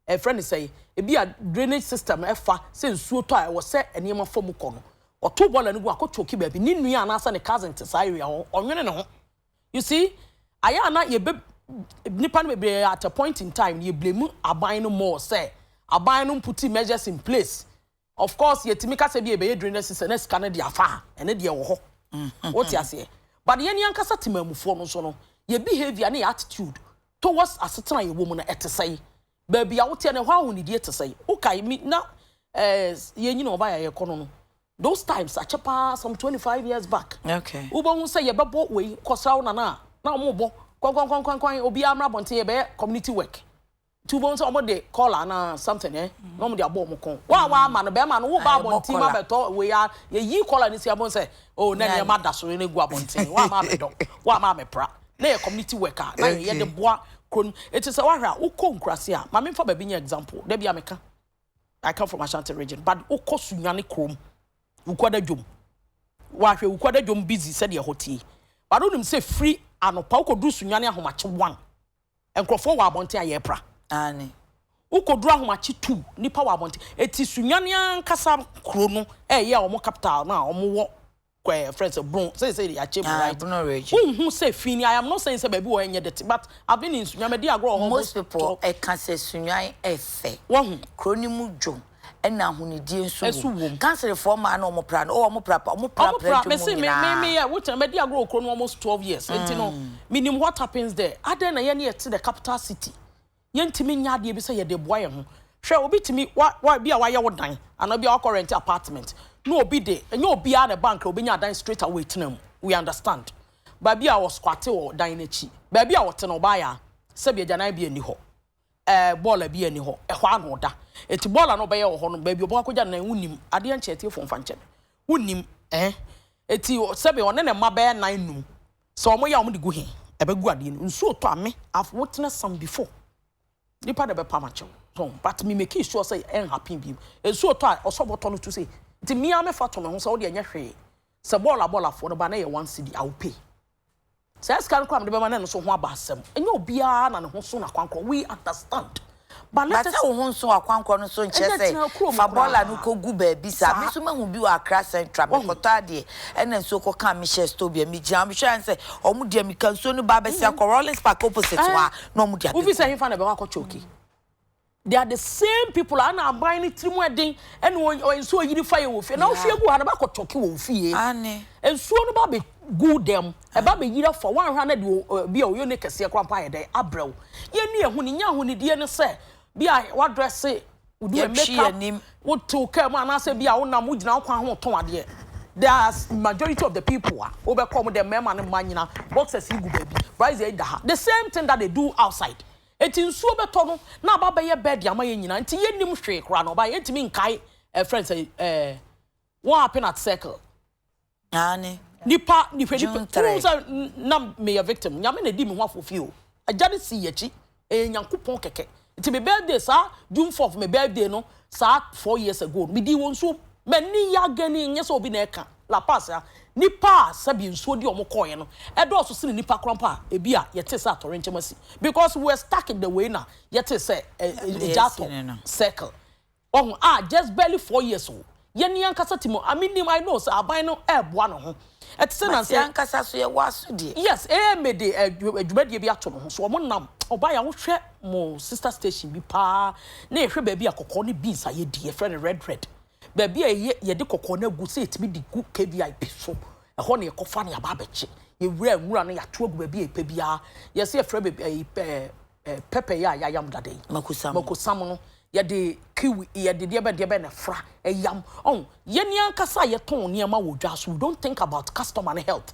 Speaker 2: a friend say e bi a drainage system efa say nsuo to a wo se enema fam ko no oto bola no gu akochoki ba bi ni nua na asa ne cousin te sai area ho onwene ne ho you see aya na ye be nipa no be at a point in time ye blame aban no more say aban no put measures in place of course ye timi ka se bi e be drainage system na sika na dia fa ene de wo ho what you say but ye ni ankasa timamufo no so no ye behavior na attitude towards asetena ye wo mu na etesai baby a wote na hwa woni die tesai ukai mi na ye nyina oba ya kono no those times a chepa some 25 years back
Speaker 1: okay
Speaker 2: ubo hu say ye bebo we kosaw na omo bo kwan obi amra bonte ye be community work two bones omo de call na something no mo de abo mo kon wa ma no be ma no wo ba bonte ma beto we ya ye yi call ni si abo say oh na ne ma da so ne gu abonte wa ma be do wa ma me pra na ye community worker na ye de boa it is a wahra uko nkrase a mame fa ba bi nya example da bia meka I come from Ashanti region but uko sunyane krom ukwada dwom wahwe ukwada dwom busy said ye hotie but onim say free anopa uko du sunyane ahomache 1 enkrofo wa abonte aye pra
Speaker 1: ani
Speaker 2: uko du ahomache 2 nipa wa abonte eti sunyane ankasa kro no ye omo capital na omo wo friends of Bron say they achieve right who say fini I am not saying say baby wo enye det but I've been in Sunyamedi agro
Speaker 1: most people can say Sunyan efe kronimu dwo ena ahunidie nso cancel for man no mo pra no mo pra
Speaker 2: me say me yeah what Medi agro kro no almost 12 years enti no minim what happens there other na ye to the capital city yentimi nya de bi say ye de boy ho hwe obi timi wa bi a wa ye wo dan ana bi a current apartment no obi de enye obi a na bank obi nya dan straight away tenam we understand ba bi a was squat or dan na chi ba bi a wote no ba ya se bi agana bi ani ho ball bi ani ho e ho ano da eti ball no be ye ho no ba bi obo akoja na wunim ade anche fon fanche wunim eti sebe one ne ma be 9 num so omo ya omo de gu he e be gu ade no nsu to ame I've witnessed some before nipa de be pamacho so but me make sure say en happy bi nsu to a osoboto no to say eti me am fa to me ho so de enya hwe se ball afo no ba na ye 1 cedi I will pay. Says can come the man so ho abasem. Enyo bia na ne ho so na kwankwo we understand. But let us
Speaker 1: ho so akwankwo no so nche say fa bola no kogu ba bi sa me so mahu bi wa Accra Central me koto ade ena so ko kan me share store bia me jam me sure say omu dia me kan so no ba be say Rollins Park opposite wa no omu dia.
Speaker 2: Ufi say him fa na be wa ko choki. They are the same people and are buying it trimwedding and so you fire wolf. And now fear go had about choki wolf. And so no be good them. About be year for 100 be a unique as your grandpa day. Abro. Ye near huni dear say. Be I what dress say would do a make would to come and I say be our namuj now quan ton dear. There's majority of the people overcome with their men and manina boxes you baby. Rise the same thing that they do outside. Eti nsuo beto no na baba ye bed ya maye nyina nti ye nim hwe kra no ba ye ntimi nkai friends what happen at circle nipa na me a victim nyame na di me ho afofio ajade si yachi nyankopon keke nti me birthday sa June 4th me birthday no sa 4 years ago me di won so mani ya gani nye so obi na eka la pass ya nipa sabi nsuo di omokoye no edo so sini nipa krampa ebia yete sa torenchemasi because we were stuck in the way na yete say jato circle just barely 4 years old yeni ankasa timo I know say aban no eboa no ho etse na say
Speaker 1: ankasa so ye waso die
Speaker 2: yes me de adwumade bi ato no ho so omonam oba ya wo hwe mo sister station bi pa na ehwe ba bi akokọ ne beans aye die friend red baby ye de kokko na gu say etimi di gu KVIP so ho na ye kofa na ya ba beche ye wura nwura na ya to agu baby epe bia ye say efre baby pepper ya yam dade makusam no ye de kiwi ye de de na fra yam ye ni ankasa ye ton niam wo dwa so don't think about customer health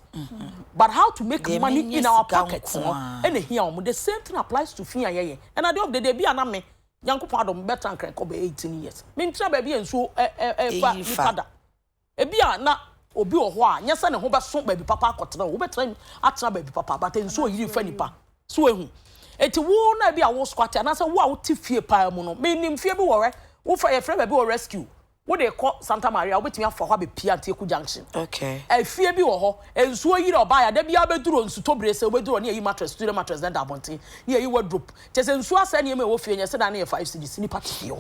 Speaker 2: but how to make money in our pockets no and here the same thing applies to fia ye and at the end of the day bia na me Yankopon adom better nkran ko be 18 years. Me ntra ba bia nso fa ni fada. E bia na obi ho a nyesa ne ho be so ba bi papa akotena wo betra atena ba bi papa but nso yiri fa nipa. So ehu. Eti wo na bia wo squat na say wo a wo ti fie pa mu no. Me nim fie bi wo re. Wo fa ye frɛ ba bi wo rescue. Wo de call Santa Maria wo betimi afa ho be pia Teku Junction.
Speaker 1: Okay.
Speaker 2: E fie bi wo ho. Ensuo yiri oba ya da bia beduro nsu tobre se beduro ne yi mattress student mattress then da bonten. Ne yi wardrobe. Chese ensuo asa ne wo fie nya se da na 5 cedis ni party yo.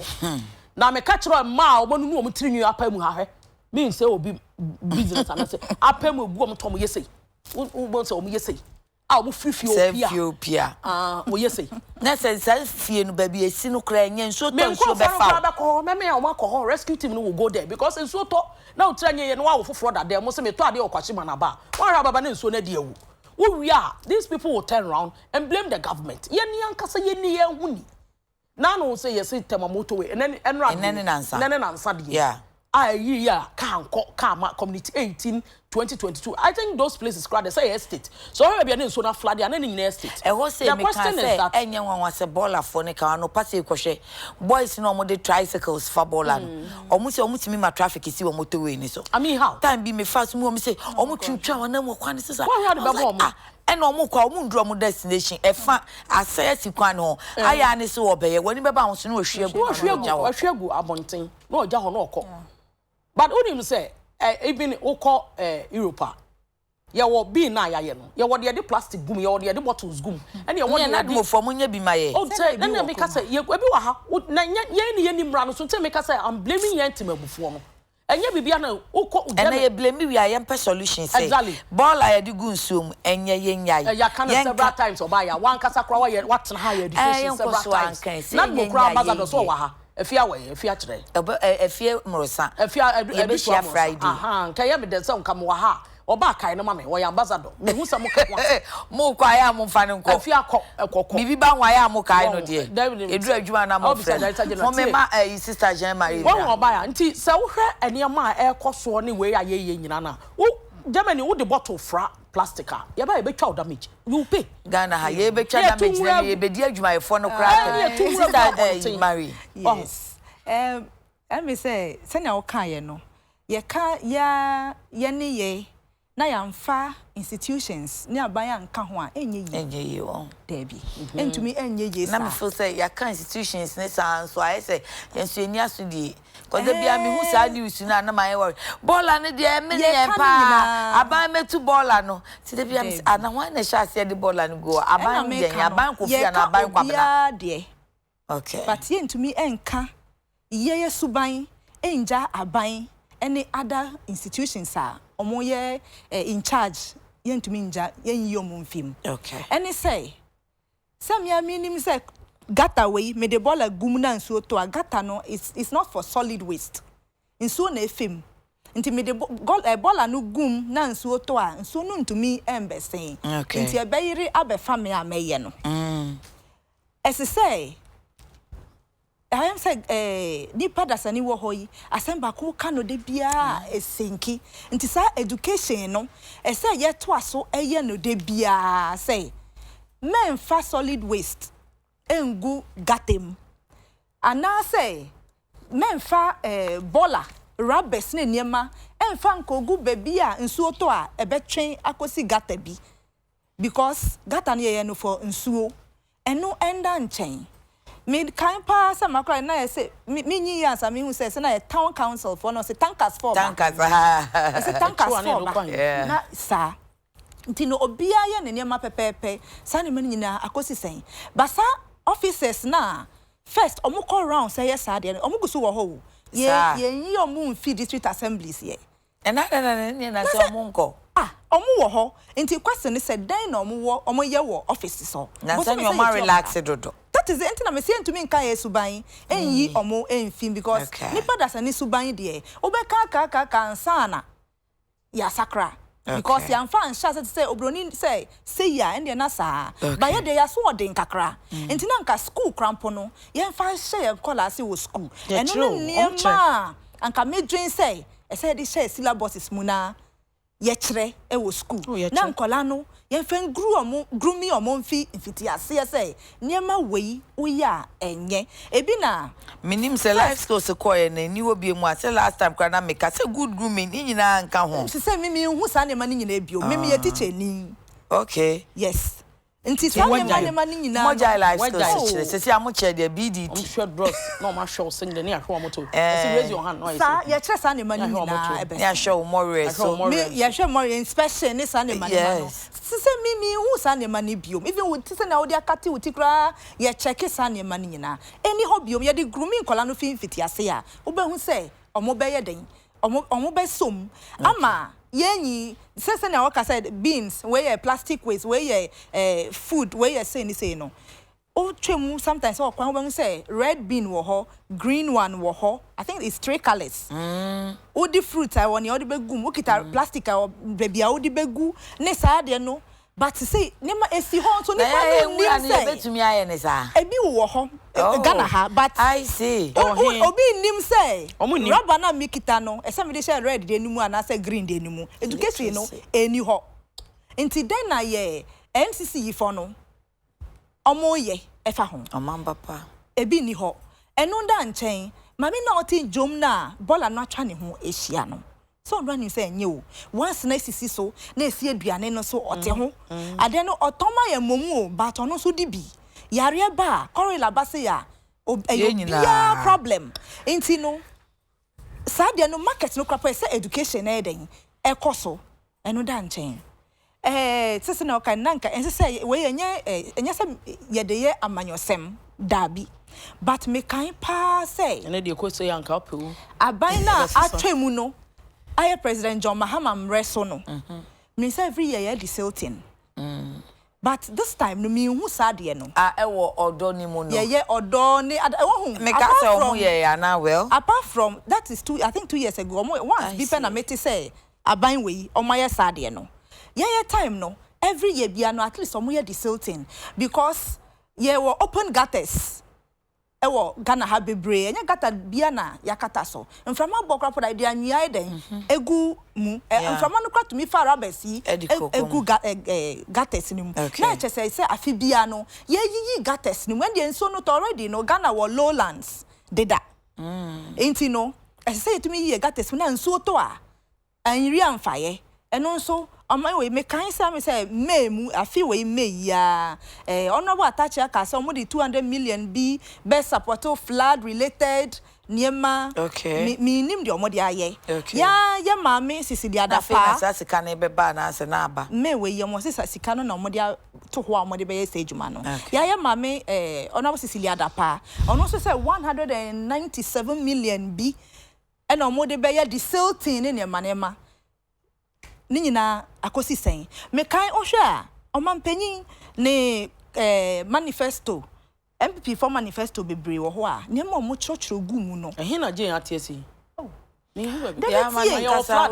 Speaker 2: Na me ka kiro ma obonu nu o mtiri nyu apa mu ha hwe. Me say obi business ana say apa mu gu o mtom yesei. Wo say o mu yesei. Ah mo Ethiopia. Wo yesei.
Speaker 1: Na say fie no ba bi esi no kra nya nso to nso be fa.
Speaker 2: Me o makọ rescue team no will go there because nso to na o tra nye no wa wo foforo da there mo say me to ade okwachi ma na ba. Wan ra baba na nso na de ewu. Wo wi a these people will turn around and blame the government. Ye ni ankasa ye ni ye huni. Na no say yes tema motorway and then nansa de.
Speaker 1: Yeah.
Speaker 2: Kama community 18 2022 I think those places crowd they say estate so we be na so na flood and in estate
Speaker 1: e ho say me can say enye wan say baller for ne ka no pass e kohwe boys no mo de tricycles for baller no omo say omo timi ma traffic si wo motorway ni so
Speaker 2: I mean how
Speaker 1: time be me fast mo say omo twitwa wana mo kwan sisa
Speaker 2: and
Speaker 1: omo kwa omo ndro mo destination e fa asayesi kwan no aya ne so obeye woni beba ho so no
Speaker 2: hwegu abonten no oja ho no okọ but unim say even oko Europa ye wo bi na ya ye no ye wo de plastic gum ye wo de bottles gum and ye wo
Speaker 1: na de mo fo mo nya bi ma ye
Speaker 2: say na me ka say ye bi wa ha na ye ni mra no so say me ka say I'm blaming ye ntimabufo no enye bibia na oko
Speaker 1: and ye blame we are yempe solution say ball I de gu nsuom enye ye nyai
Speaker 2: ya can several times oba ya wan kasa kra wa ye what na higher education several times na mo kra ambassador so wa ha efia we efia kire
Speaker 1: efia mrosa
Speaker 2: efia
Speaker 1: ebeshia Friday
Speaker 2: nka ye be de se nka mo wa ha oba kai no mame wo ya ambassador me hu se mo ka
Speaker 1: mo kwa ya mo mfa ne nko
Speaker 2: efia kokko
Speaker 1: bibi ba nwa ya mo kai no de edu adwuma na mo friend mo me ma sister Jean Marie
Speaker 2: wo oba ya nti se wo hwe eniema a ekoso ne we ya ye nyina na wo Germany wo de bottle fra plastic ya ba e be twa damage you pay
Speaker 1: Ghana ha ye be twa damage na ye be di adwumayefo no crack sister Mary
Speaker 3: yes I me say se na o kan ye no ye ka ya ne ye na ya mfa institutions ni aban anka ho a enye
Speaker 1: yi o
Speaker 3: debi entumi enye ye sa
Speaker 1: na me feel say ya kan institutions ne sa so I say yensu eni asudi cause dey bia me hu sa news na na my worry baller ne dey me ne pa aban metu baller no ti dey bia me ana wan na sha se dey baller no go aban dey aban kofi na aban kwabena
Speaker 3: de
Speaker 1: okay
Speaker 3: but yentumi enka ye suban enja aban any other institutions are omoye in charge yentumi nja yen yom mfim
Speaker 1: okay
Speaker 3: any say some ya minim say gata we me the ball gum na nsuo to gata no it's not for solid waste nsuo na efim nti me the ball no gum na nsuo to a nsuo no ntumi embesen
Speaker 1: okay
Speaker 3: nti ebeyiri abefa me ameye no as I say I am say nipa dasani wo hoyi asemba ko kano de bia esenki nti sa education no say ye to aso eye no de bia say men fa solid waste engu gatem ana say men fa bola rubbers ne niema enfa nkogu bebia nsuo to a ebetwen akosi gata bi because gata no ye no for nsuo eno enda nchen me kan pa sa makra na say me nyi yansa me hu say na a town council for no say tankers for
Speaker 1: tankers
Speaker 3: say tankers for na sa ntino obia ye ne niema pepepe sa ne man nyina akosi sen basa officers na first omukọ round say yes ade omugusu wo ho ye yi omu fi district assemblies ye
Speaker 1: na say omunko
Speaker 3: omu wo ho nti question ni say den na omu ye wo office so
Speaker 1: na say you ma relax dodo
Speaker 3: that is it na me say ntumi nka ye suban enyi omu enfim because nipa dasani suban de obeka ka ansana ya sakra because ya mfa ansha say obroni say ya ende na sa ba ye de ya so odin kakra nti na nka school crampo no ye mfa hye ye kola se wo school eno ne ma anka medwen say e say de share syllabuses mu na ye kire e wo school na nkola no ye mfa grumi omo mfi mfiti ase say niema wei uya enye ebi na
Speaker 1: minim say life skills koye na ni obi mu ase last time kra na make say good grooming ni nyina nka ho
Speaker 3: say mimi hu sa ne ma ni nyina ebio mimi ye teacher ni
Speaker 1: okay
Speaker 3: yes nti sa ne ma ni nyina
Speaker 1: moja life skills say amu che de BDT
Speaker 2: I'm sure bros no ma show sing the near home moto raise your hand no
Speaker 3: sa ye kire sa ne ma ni nyina ebe
Speaker 1: ya show more so
Speaker 3: me ye show more inspection ni sa ne ma ni no say mimi hu sa ne ma ni biom even with say na wo dia kati wuti kra ye check sa ne ma ni nyina eni ho biom ye de grooming kola no fi mfiti ase a wo be hu say omo be ye den omo be som ama yenyi say na waka said beans where plastic waste where food where say no o twemu sometimes o kwan we say red bean wo ho green one wo ho I think it's 3 colors o di fruit I want you di begum o kita plastic baby o di begu ne sa de no but say nema esi ho so nipa no
Speaker 1: say betumi aye ne sa
Speaker 3: ebi wo ho Ghana ha but
Speaker 1: I see
Speaker 3: obi nim say rubber na mikita no ese me de share red de nimu ana say green de nimu education no eni ho nti den na ye MCC yi fo no omo ye efa ho
Speaker 1: omamba pa
Speaker 3: ebi ni ho enu da nchen mami na oti jom na bola no atwa ne ho ehia no so running say nye o once na sisi so na esi aduane no so ote ho ade no otoma ye momu o but ono so di bi yare ba korela ba se ya ya problem enti no sa de no market no crap say education na eden ekoso eno da nchen sisi na okan nanka ense say we enye say ye de ye amanyosem dabi but me kan pa say
Speaker 2: ene de ko say yanka opewu
Speaker 3: aban na atwemu no aye President John Mahama mreso no me say every year the silting but this time no me hu sade no
Speaker 1: ewo odo ni mu no
Speaker 3: ye odo ni hu
Speaker 1: me ka say omo ye ana well
Speaker 3: apart from that is 2 years ago once people na meti say aban we omo ye sade no ye time no every year bia no at least omo ye the silting because ye were open gutters ewo Ghana ha bebre enya gata bia na yakata so mframa bokra poda dia nwia eden egu mu mframa no kwatumi fa rabasi egu gates ni mu na eche say afi bia no ye yiyi gates ni mu and enso no already no Ghana wo lowlands deda enti no say etumi yi gates na enso to a anri amfaye eno nso Ama we me kan say memu afi we me ya honorable attach aka say omo di 200 million be best support flood related niema mi nim di omo di aye ya mama sisi di adafa
Speaker 1: na sika na beba na ase na aba
Speaker 3: me we ye mo sisi sika no na omo di to ho omo di be say adwuma no ya mama honorable sisi di adafa ono so say 197 million be and omo di be ye di sale tin ne niema ni nyina akosi sen me kan ohwe a omampanyin ne manifesto MPP for manifesto bebre wo ho a ne mo chochro gu mu no
Speaker 2: ehe na je atiesi ni hu be
Speaker 1: ya man ya flag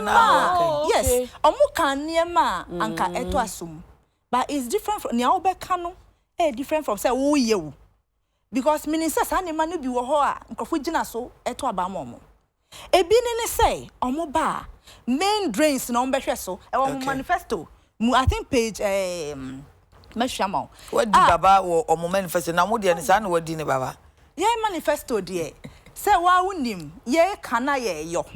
Speaker 1: na
Speaker 3: yes omuka niema anka eto asum but it's different from ne obeka no different from say wo yewu because minister sa ne ma no bi wo ho a nkofo gina so eto abamomo ebi ne say omo ba main drains no mbehwe so manifesto I think page meshama
Speaker 1: what di baba wo manifesto na mo de ne sa na wadi ne baba
Speaker 3: ye manifesto de say wa unim ye kana ye yo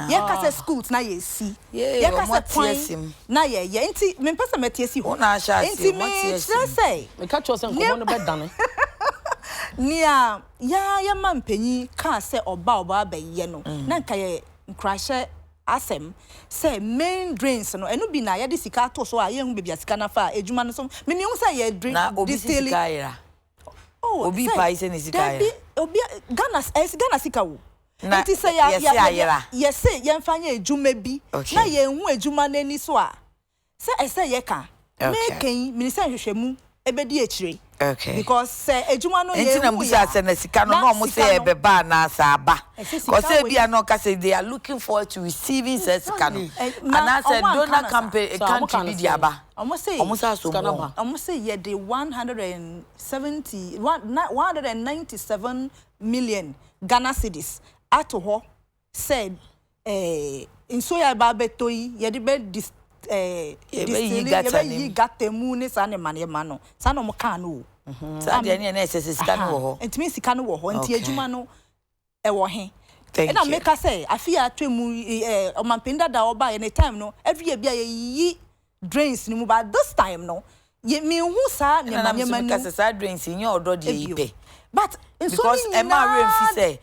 Speaker 3: ye ka say schools na ye si ye ka say point na ye enti me pesa metiesi ho
Speaker 1: na sha
Speaker 3: enti me say
Speaker 2: me ka cho say nkomo no bedane
Speaker 3: nia ya mampanyi ka say oba ba ye no na nka ye nkrahye asem say main drains no enu bi na ye de sika to so a ye hu bebia sika na fa ejuma no so me hu say ye drain
Speaker 1: distilling obi pa ise ni sika ya
Speaker 3: obi Ghana sika wo nti say ya say ye mfanya ejuma bi na ye hu ejuma nani so a say ye ka me kan minister hwehwemu ebedi ekire because say ejuma no ye
Speaker 1: enti na musa say na sika no no mo say beba na asaba because say bia no ka say they are looking forward to receiving sika no and I said donor campaign country bi diaba
Speaker 3: almost say almost say ye the 197 million Ghana cedis ato ho said inso ya ba betoyi ye de be yi gatemu ne sa ne mane ma no sa no mo kan no
Speaker 1: sa de ne na sika no wo ho
Speaker 3: entimi sika no wo ho enti adwuma no e wo he na make say afia atwemu omampenda da oba any time no every year bia yi drains ni mu but this time no ye me hu sa ne mane ma no
Speaker 1: sa drains nye odo de yipe
Speaker 3: but
Speaker 1: because Emma Remfi say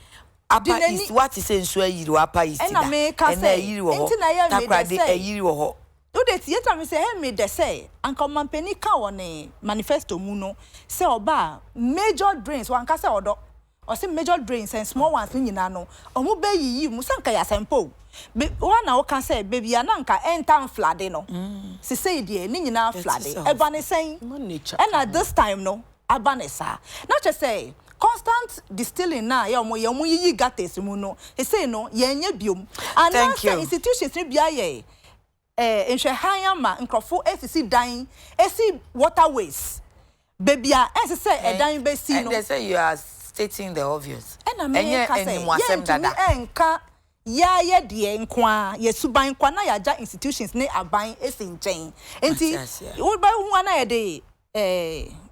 Speaker 1: apa is what is enso ayiri apa is
Speaker 3: da na ayiri wo ho
Speaker 1: takrade ayiri wo ho
Speaker 3: do de theater me say hey me de say anka mampani ka woni manifesto mu no say oba major drains wan ka say odo o say major drains and small ones nyina no omo be yiyi mu sanka ya sempo one na o kan say baby ananka enter flood no se say de ni nyina flood eba ne sen and at this time no abanesa not just say constant distilling na ya omo yiyi gates mu no he say no ye nya biom and institutions ni bia ye enhwe hanyama nkrofo esisi dan esi waterways baby a say edan be si no
Speaker 1: and they say you are stating the obvious
Speaker 3: enye enimwasem dada enka ya ye de nkwa ye suban kwa na ya ja institutions ne aban esi nchen enti wo ba hu na ye de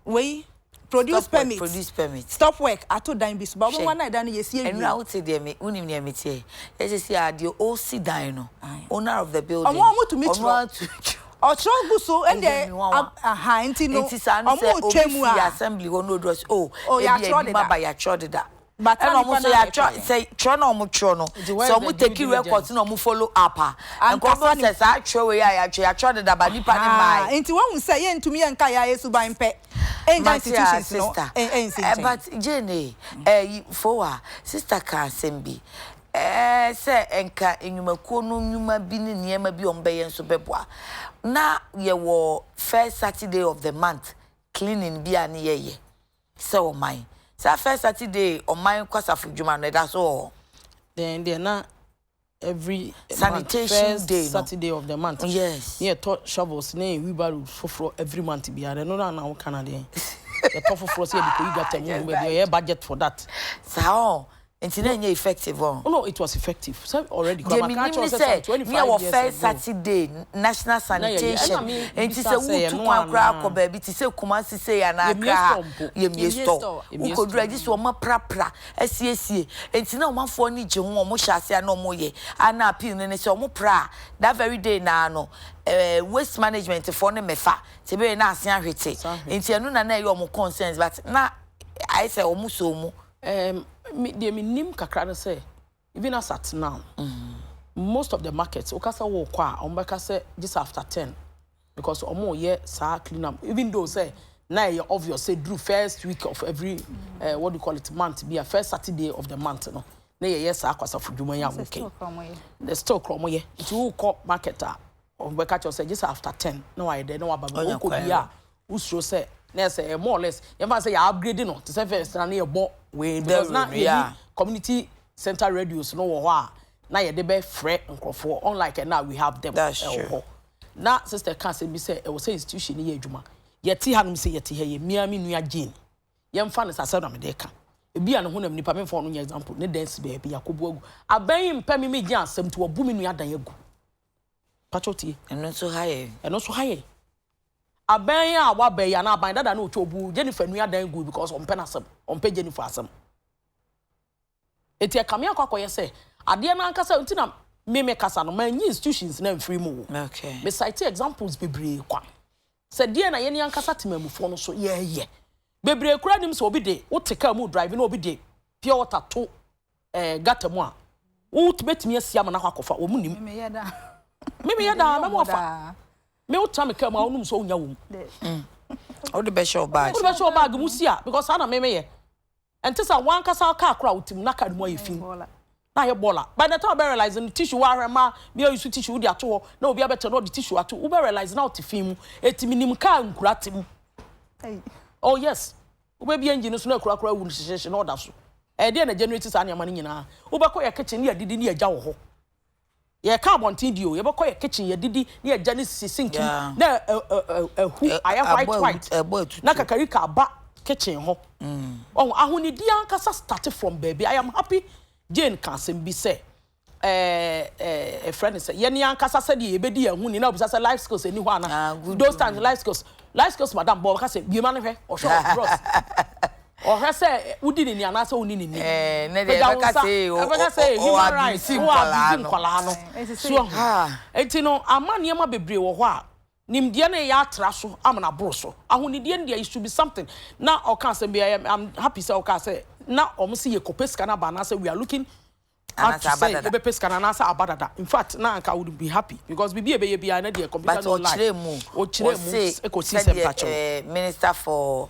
Speaker 3: we produce permit stop work ato dan bi so ba wo na dan ye si
Speaker 1: enu a wo te de me unim ne metie ye say a de o si dan no owner of the building
Speaker 3: omo to meet Ocho guso ende enti no omo twemu a
Speaker 1: assembly ho no dress
Speaker 3: ya
Speaker 1: baba ya chodeda but no say ya say tro no omo tro no so omo take record no omo follow up and come say sa tro we ya chodeda ba nipa ni mai
Speaker 3: enti won say ye ntumi ye nka ya yesu ban pe enja institutions no
Speaker 1: but Jane for sister can sembi say enka enyumakuo no nyuma bi ni niema bi ombe nso beboa na ye wo first Saturday of the month cleaning bi ani ye so my sa first Saturday o my kwasafu djuma no da so
Speaker 2: then na every
Speaker 1: sanitation day
Speaker 2: Saturday of the month
Speaker 1: yes
Speaker 2: yeah shovels na wheelbarrow for every month bi are no na Canada The tough for us here because you got a budget for that.
Speaker 1: So, it's not effective.
Speaker 2: Oh no, it was effective. So already,
Speaker 1: first Saturday national sanitation. And it's a wood baby. It's a Kumasi say and I store. Who could register one prapra, SCSC. It's no one for need you more shassia no more ye. And now pin and so more pra. That very day now, waste management for the mefa. To be an assian hit. It's a nuna your more concerns, but now I say almost so.
Speaker 2: The minim kakra say even as at now most of the markets okasa wo kwa ombeka say just after 10 because omo ye sa clean up even though say na you obvious say do first week of every what do you call it month be a first Saturday of the month no na ye sa akwasa fudwuma ya okay the stock kromo ye it will call marketer ombeka say just after 10 no why there no ababa ko bia usro say na say more or less you must say you upgrading no to say first na e bo we because now community center radios no wa na ye de be free nkrofo unlike now we have them.
Speaker 1: That's true.
Speaker 2: Now sister can say be say e was say institution ni adwuma ye ti hanum say ye ti he ye miami nua jane ye mfa ne sase na me de ka e bia ne honam nipa me fo no example ne dance be bia kobo agu aban mpa me gyan asem to obu me nua dan agu pachotie
Speaker 1: eno so high
Speaker 2: aban ya wa ba ya na aban dada na ochobu Jennifer nua dan agu because on penasem on pe Jennifer asem eti akamia kwakoye say ade na ankasa ntina me kasa no man institutions na mfiri mu
Speaker 1: okay
Speaker 2: me cite examples bebre kwa say de na ye ne ankasa temamufo no so ye bebre kura nim so obi de wo teka mu drive na obi de pure water to gata mu a wo tbetimi asia ma na kwakofa wo mu nim me me yada me mo fa me wo tame ka ma onum so onya wo
Speaker 1: all the best bag
Speaker 2: mu sia because ana me ye enti sa wan kasa ka akra utim na ka mu ayefin na ye bola by the time I realize the tissue wa rema me use tissue di ato na obi abete no the tissue ato we realize now tifin mu etimi nim ka nkura tem oh yes we be engine so na akura wu hyehyehye na oda so de na generator sa na ma nyina we be ko ye kitchen ya didi na agya wo ho ye ka bontin dio ye be ko ye kitchen ya didi na agya ni sink na hu aya white na kakarika aba kitchen ho oh ahunidi ankasa start from baby I am happy Jane can be say a friend say ye ni ankasa say de ebedi ehuni na obisa say life skills eni ho ana those times life skills madam bo ka say bi ma no hwe o show bros o hwe say udi ni ana say oni ni
Speaker 1: na de ka say
Speaker 2: human rights o kwala no so ha enti no amane ma bebre wo ho a nimdie na ya atra so amana bro so ahunidie ndia it should be something na o can say I'm happy say o can say na omusi ye kopeska na ba na say we are looking at say ebe peska na say abadada in fact na I would be happy because bibi ebe ye bia na de computer no live o chire mu ecosystem patch
Speaker 1: minister for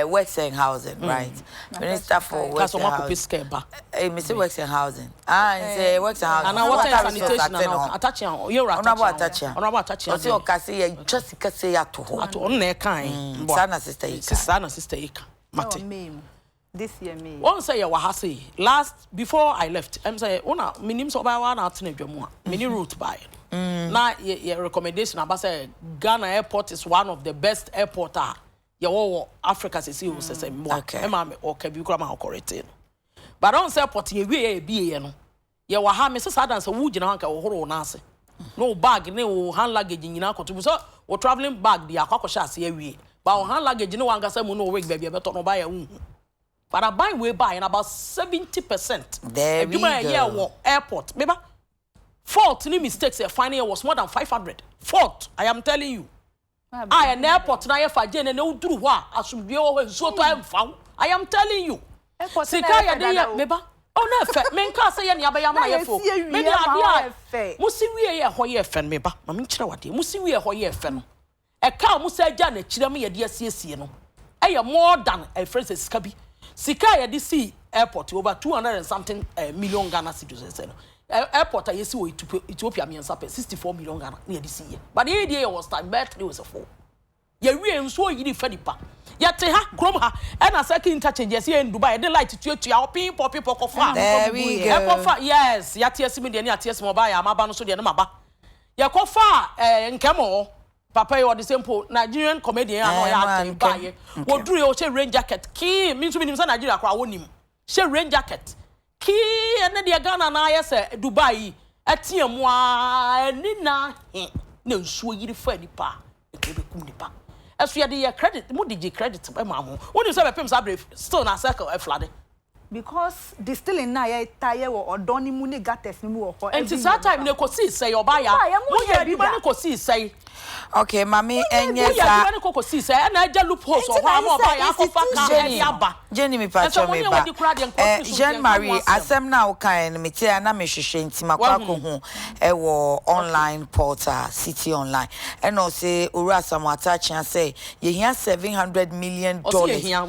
Speaker 1: works and housing right minister for works and housing Mr. works and housing say works and housing
Speaker 2: and water sanitation na attaching you attaching
Speaker 1: o say o ka say ye just ka say ato ho
Speaker 2: ato on na kan
Speaker 1: sana sister ika
Speaker 3: mate this year me
Speaker 2: one say you ha say last before I left I'm say una minim so ba wa na atena dwamu a mini route by na your recommendation about say Ghana airport is one of the best airport ye wo Africa say see say mo e ma me o ka bi kura ma correct but don't say airport ye wie bi ye no ye wa ha me say sad answer wo gina hanka wo horo na ase no bag ne wo hand luggage nyina akoto so wo traveling bag dia akwakohya ase ye wie but wo hand luggage ne wanga say mo no week baby be to no ba ya hu but I buy way by in about 70%.
Speaker 1: There we go.
Speaker 2: Yeah, airport. Remember, fault, any mistakes, finding was more than 500. Fault, I am telling you. I an airport now if I didn't know do what I should be always so time found. I am telling you. Sikaya de remember. Oh no, men can say any abayama ye fo. Many are musi we ye hoye fen meba. Mami chira wade. Musi we ye hoye fen. E ka musi agya na chira me ye de asiesie no. E more than a friend sika bi. Sika ya di see airport over 200 and something million Ghana cedis. Airport I see Ethiopia me 64 million Ghana near the sea. But the idea was time birthday was a 4. Ye we en so yiri fadipa. Ya te ha krom ha and a second interchange here in Dubai. They like to our people kofa.
Speaker 1: There we go.
Speaker 2: Yes, ya ties me de na ties mobile amaba no so de na maba. Ya kofa nkemo papa you the simple Nigerian comedian and acting buy what do you say rain jacket key means to be in Nigeria kwa wonim she rain jacket key and the Ghana na say Dubai atie mo ani na he na nsuo yiri fa nipa e be kum nipa aso ye de credit mo de credit be ma ho woni say be pem sa brave still na circle e flood
Speaker 3: because distilling na ye taye wo odoni mu ne gates ni mu wo ho
Speaker 2: and that time ne ko see say obaya mo ye bi ba ne ko see say
Speaker 1: okay mami enye sa
Speaker 2: ya bi ba ne ko see say na aja loopholes o ho am obaya akofa ka e aba
Speaker 1: Jenny mi pacho me ba Jean Marie asem na o kan me tie na me hwehwe ntima kwa ko ho e wo online portal city online and no say owura samata chia say ye hia $700 million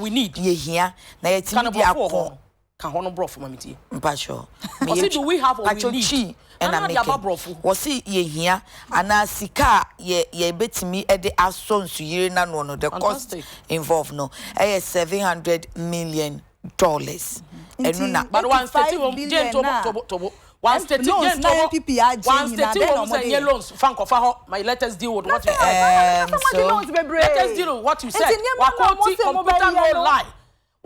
Speaker 2: we need
Speaker 1: ye hia na ye timi dia ko
Speaker 2: kan hono bro for mamiti
Speaker 1: mpacho
Speaker 2: me do we have or we need
Speaker 1: and I make was see ye here and I sika ye betimi e de aso nsu yire na no the cost involved no $700 million enu na
Speaker 2: but 130 jen to 130 jen to loans frank of my latest deal with what you latest deal what you said wakoti computer no lie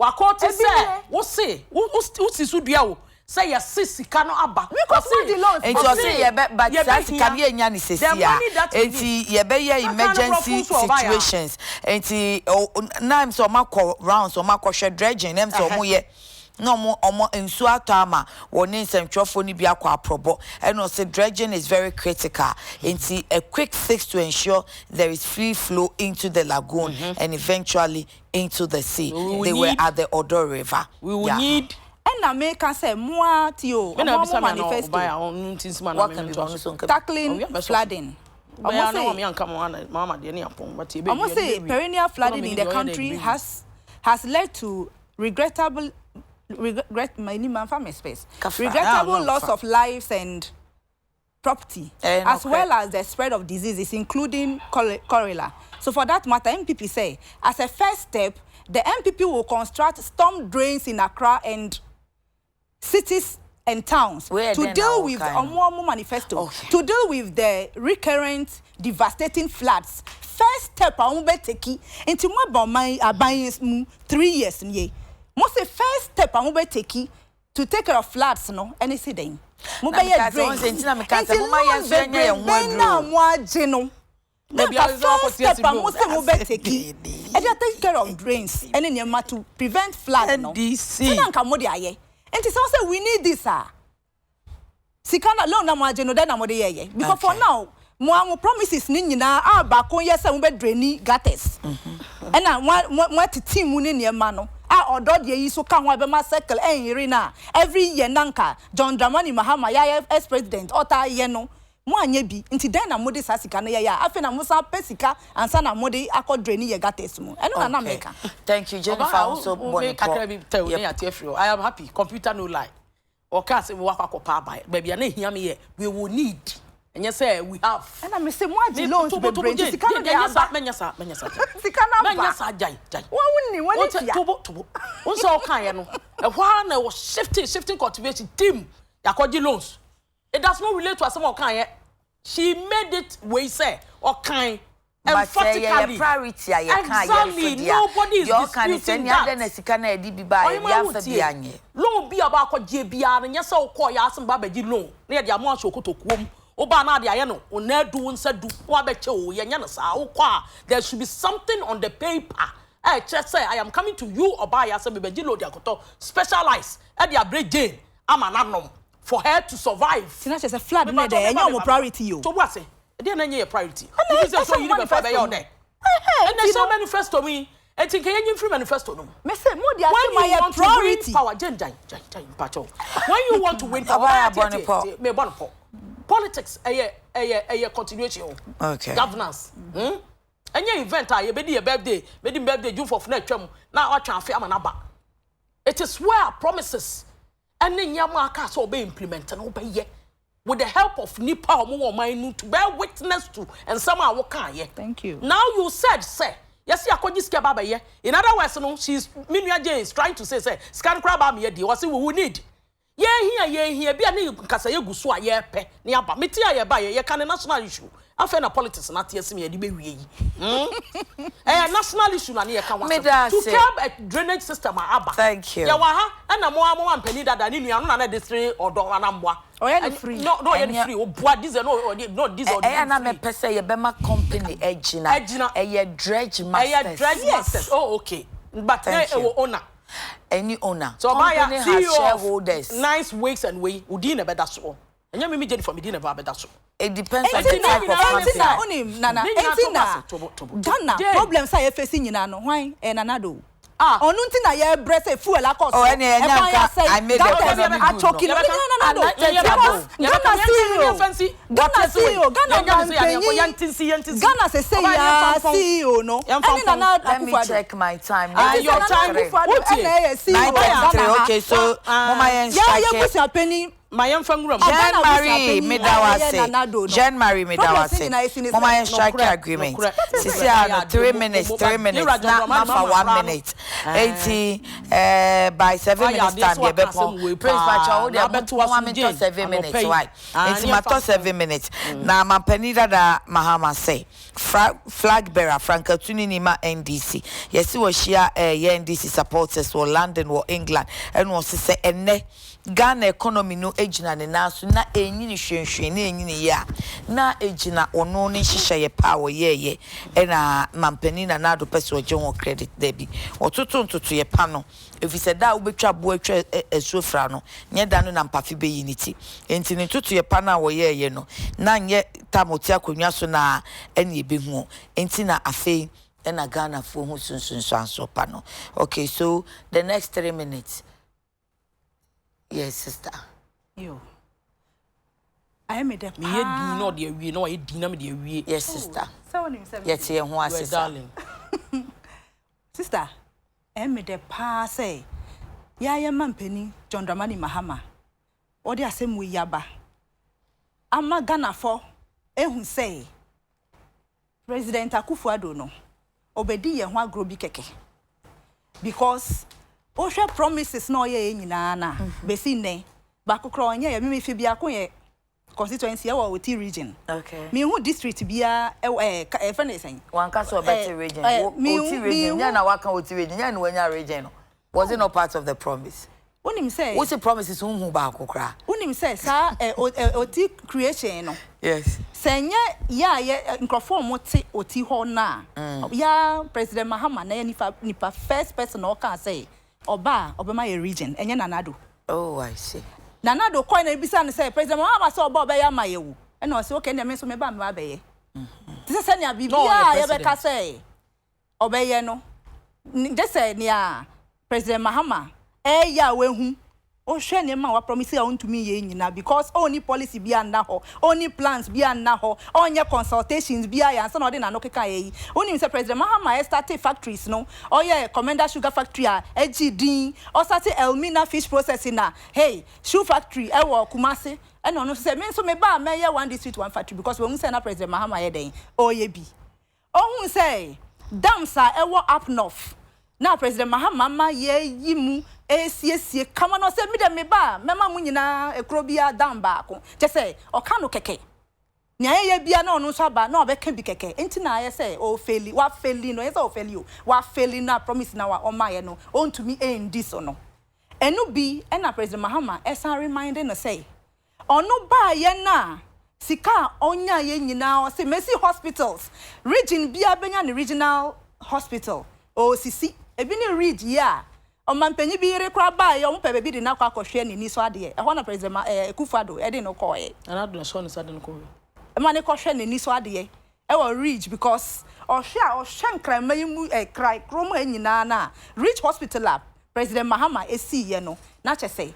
Speaker 2: wakoti say wo say wo sisu dua wo say ya sisika no aba
Speaker 3: because the loans
Speaker 1: and you say but that can be enya ni sesia enti ye be ye emergency situations enti na so makọ rounds so makọ hwe dredging em so mo ye no omo ensu atama woni nsentwofo ni bi akọ aprobo and no say dredging is very critical enti a quick fix to ensure there is free flow into the lagoon and eventually into the sea. They were at the Odo River.
Speaker 2: We will need
Speaker 3: and America say more tio manifesto tackling flooding. Almost say perennial flooding in the country has led to regrettable loss of lives and property, as well as the spread of diseases, including cholera. So for that matter, MPP say, as a first step, the MPP will construct storm drains in Accra and cities and towns to deal with Omuamu manifesto, to deal with the recurrent devastating floods. First step, I won't be taking into my 3 years. Most the first step, I won't be taking to take care of floods, no, any city. Mobile drains. Maybe I take care of drains and in your to prevent flood. No, and it's also we need this. Sikana loan na mwajeno then amode because for now, mo promises ni nyina back on yes we be drainy gutters. And na what team mu ni nyema no. Odo de yi so kan ho be ma circle enhiri na every year nanka John Dramani Mahama ya ex president ota ye no. Mo anya bi nti den na mode sasika na ya afi na mo sa pesika ansa na mode akodraini ye gates mu eno na America.
Speaker 1: Thank you Jennifer also
Speaker 2: I am happy computer no lie or can say we work akopa buy baby na hia me ye we will need and you say we have
Speaker 3: and I say mo adi loans be brain sika na
Speaker 2: menya sa
Speaker 3: sika na
Speaker 2: menya sa jai
Speaker 3: wo wonni woni tia
Speaker 2: tobo won so kan ye no e hwa na was shifting cultivation team yakoji loans. It does not relate to some kind. She made it we say or kind emphatically.
Speaker 1: Priority
Speaker 2: exactly. Nobody is disputing that. Loan be about ko JBR and yes o call ya some babaji loan. Near the amount of kutokum. Oba na dia no ona do nsa du wa beche o ye nya na sa wo kwa there should be something on the paper. Just say I am coming to you oba ya some babaji loan dia koto specialize e dia break Jane amananom. For her to survive.
Speaker 3: Tina just a flood no there. Any priority you.
Speaker 2: To what say? E dey na nye priority. You say so you need be for be your there. And there's so manifesto me. E think you free manifesto no.
Speaker 3: Me say mo dey say my priority.
Speaker 2: Power jai pacho. When you want to win power, me bonpo. Politics a continuation.
Speaker 1: Okay.
Speaker 2: Governance. Any event you be your birthday June 4th na twam na wa twa afi amanaba. It is where promises and then Yamaka so be implemented with the help of Nipa or mine to bear witness to and somehow what can ye.
Speaker 3: Thank you.
Speaker 2: Now you said, say, yes, you could just baba ye. In other words, no, she's Minia Jane is trying to say, scan crab me a was it we need. Ye here, be a name Casayaguswa ye pe, nearby, Mitia ye buy ye can a national issue. After na politics na TSM ye di be wie yi. National issue na ne ye ka wa. To curb a drainage system aba.
Speaker 1: Thank you.
Speaker 2: Ya wa ha na mo ampani dada ni nua no na district odo anambwa.
Speaker 3: Free.
Speaker 2: No, you're free. Bois diesel, no diesel.
Speaker 1: Na me pese ye be ma company ejina. Ye dredge masters.
Speaker 2: Dredge masters. Oh, okay. But owner.
Speaker 1: Any owner.
Speaker 2: So my
Speaker 1: shareholders.
Speaker 2: Nice weeks and way. Udi never that so. And you me did for me never that so.
Speaker 1: It depends on the type of company.
Speaker 3: Nana, Ghana problems I facing in ano. Why? Nanado. Onunti na ye brese fuel akoso.
Speaker 1: Oh, any I made
Speaker 3: Ghana CEO no.
Speaker 1: Let me check my time.
Speaker 2: Your time
Speaker 1: okay, so mama yen strike. Jen Marie Medawase. Mama yen strike agreement. Sisi ano 3 minutes. Not for 1 minute. 80 by 7 minutes time ye be pon. Praise Pacha o dey about 1 minute 7 minutes. Why? It's matter 7 minutes. Na mampanida da Mahama say flag bearer Franka Tuninima NDC. Yesi wo share NDC supporters wo London wo England and wo say enne Ghana economy no ejina ne naso na enyini hwenhwen na enyini ya na ejina ono ne hihye ye power ye na mampani na nado pese oje won credit debi ototo ntoto ye pa no efise da obetwa bo atwa esuofra no nye da no na mpafe be unity enti ne ntoto ye pa na wo ye no na nye tamoti akonwa so na ene ebehu enti na afi na Ghana fo hu sunsun so pa no. Okay, so the next 3 minutes. Yes, sister.
Speaker 3: Yo. I made a
Speaker 2: me ye di no de awie no ye di na me de awie.
Speaker 1: Yes, sister.
Speaker 3: So when him 7.
Speaker 1: Yes, ye ho asesa.
Speaker 3: Sister, I made a pa say. Ya ye mampeni John Dramani Mahama. Odi asem we yaba. Ama Ghana for ehun say. President Akufo-Addo no. Obedi ye ho agrobi keke. Because Osha promises no ye nyina na besi ne ba kokro onye ye me fi bia ko ye constituency e wo Oti region.
Speaker 1: Okay.
Speaker 3: Me hu district bia e fa na sen.
Speaker 1: Wan ka so better region. Oti region nya na waka Oti region nya na wanya region. Was it not part of the promise?
Speaker 3: Unim say
Speaker 1: what's the promises hu ba kokra?
Speaker 3: Unim say sa Oti creation no.
Speaker 1: Yes.
Speaker 3: Senye ya ye nkrofo mo te Oti ho na. Ya President Mahama na ye nipa first person o kan say Obama ye region enye Nanado.
Speaker 1: Oh, I see.
Speaker 3: Nanado coin na bisa ne say President Mahama say Oba ya ma yewu. E na o say okay na me so me ba me ba beye. Ti say ne bibia ye be ka say obeye no. Je say ne President Mahama ya we hu. O hwe ne ma wa promise ya untumi ye nyina because only policy bia na ho, only plans bia na ho, onye consultations bia ya so na odi na no keka ye. Oni say President Mahama started factories no. Oye Commander Sugar Factory EGD, o started Elmina Fish Processing na. Hey, shoe factory e wo Kumasi. E no no say me so me ba me ye one district one factory because when say na President Mahama ye den. Oye bi. Ohun say dams e wo up north. Na President Mahama ma ye yimu esiesie kama no se mi de me ba mema mu nyina ekro bia dan ba ko je se o ka no keke nya ye bia na onu so ba na obeka bi keke enti na ye se o faili wa faili no ye se o faili o wa faili na promise na wa o ma ye no on to me end so no enu bi e na President Mahama esa reminding no say onu ba ye na sika onya ye nyina o se Mercy hospitals region bia benya ne regional hospital o sisi ebi ni read ya o mampanyi bi yire kra ba ye o mpa bebi di na kwa kohwe ni so ade e ho na President Akufo-Addo e di no ko ye
Speaker 2: Anadu na so ne sade no ko
Speaker 3: e ma ne kohwe ni so ade e wo reach because o hwe nkran mayimu krai krom anyina na reach hospital lab President Mahama esi ye no na che say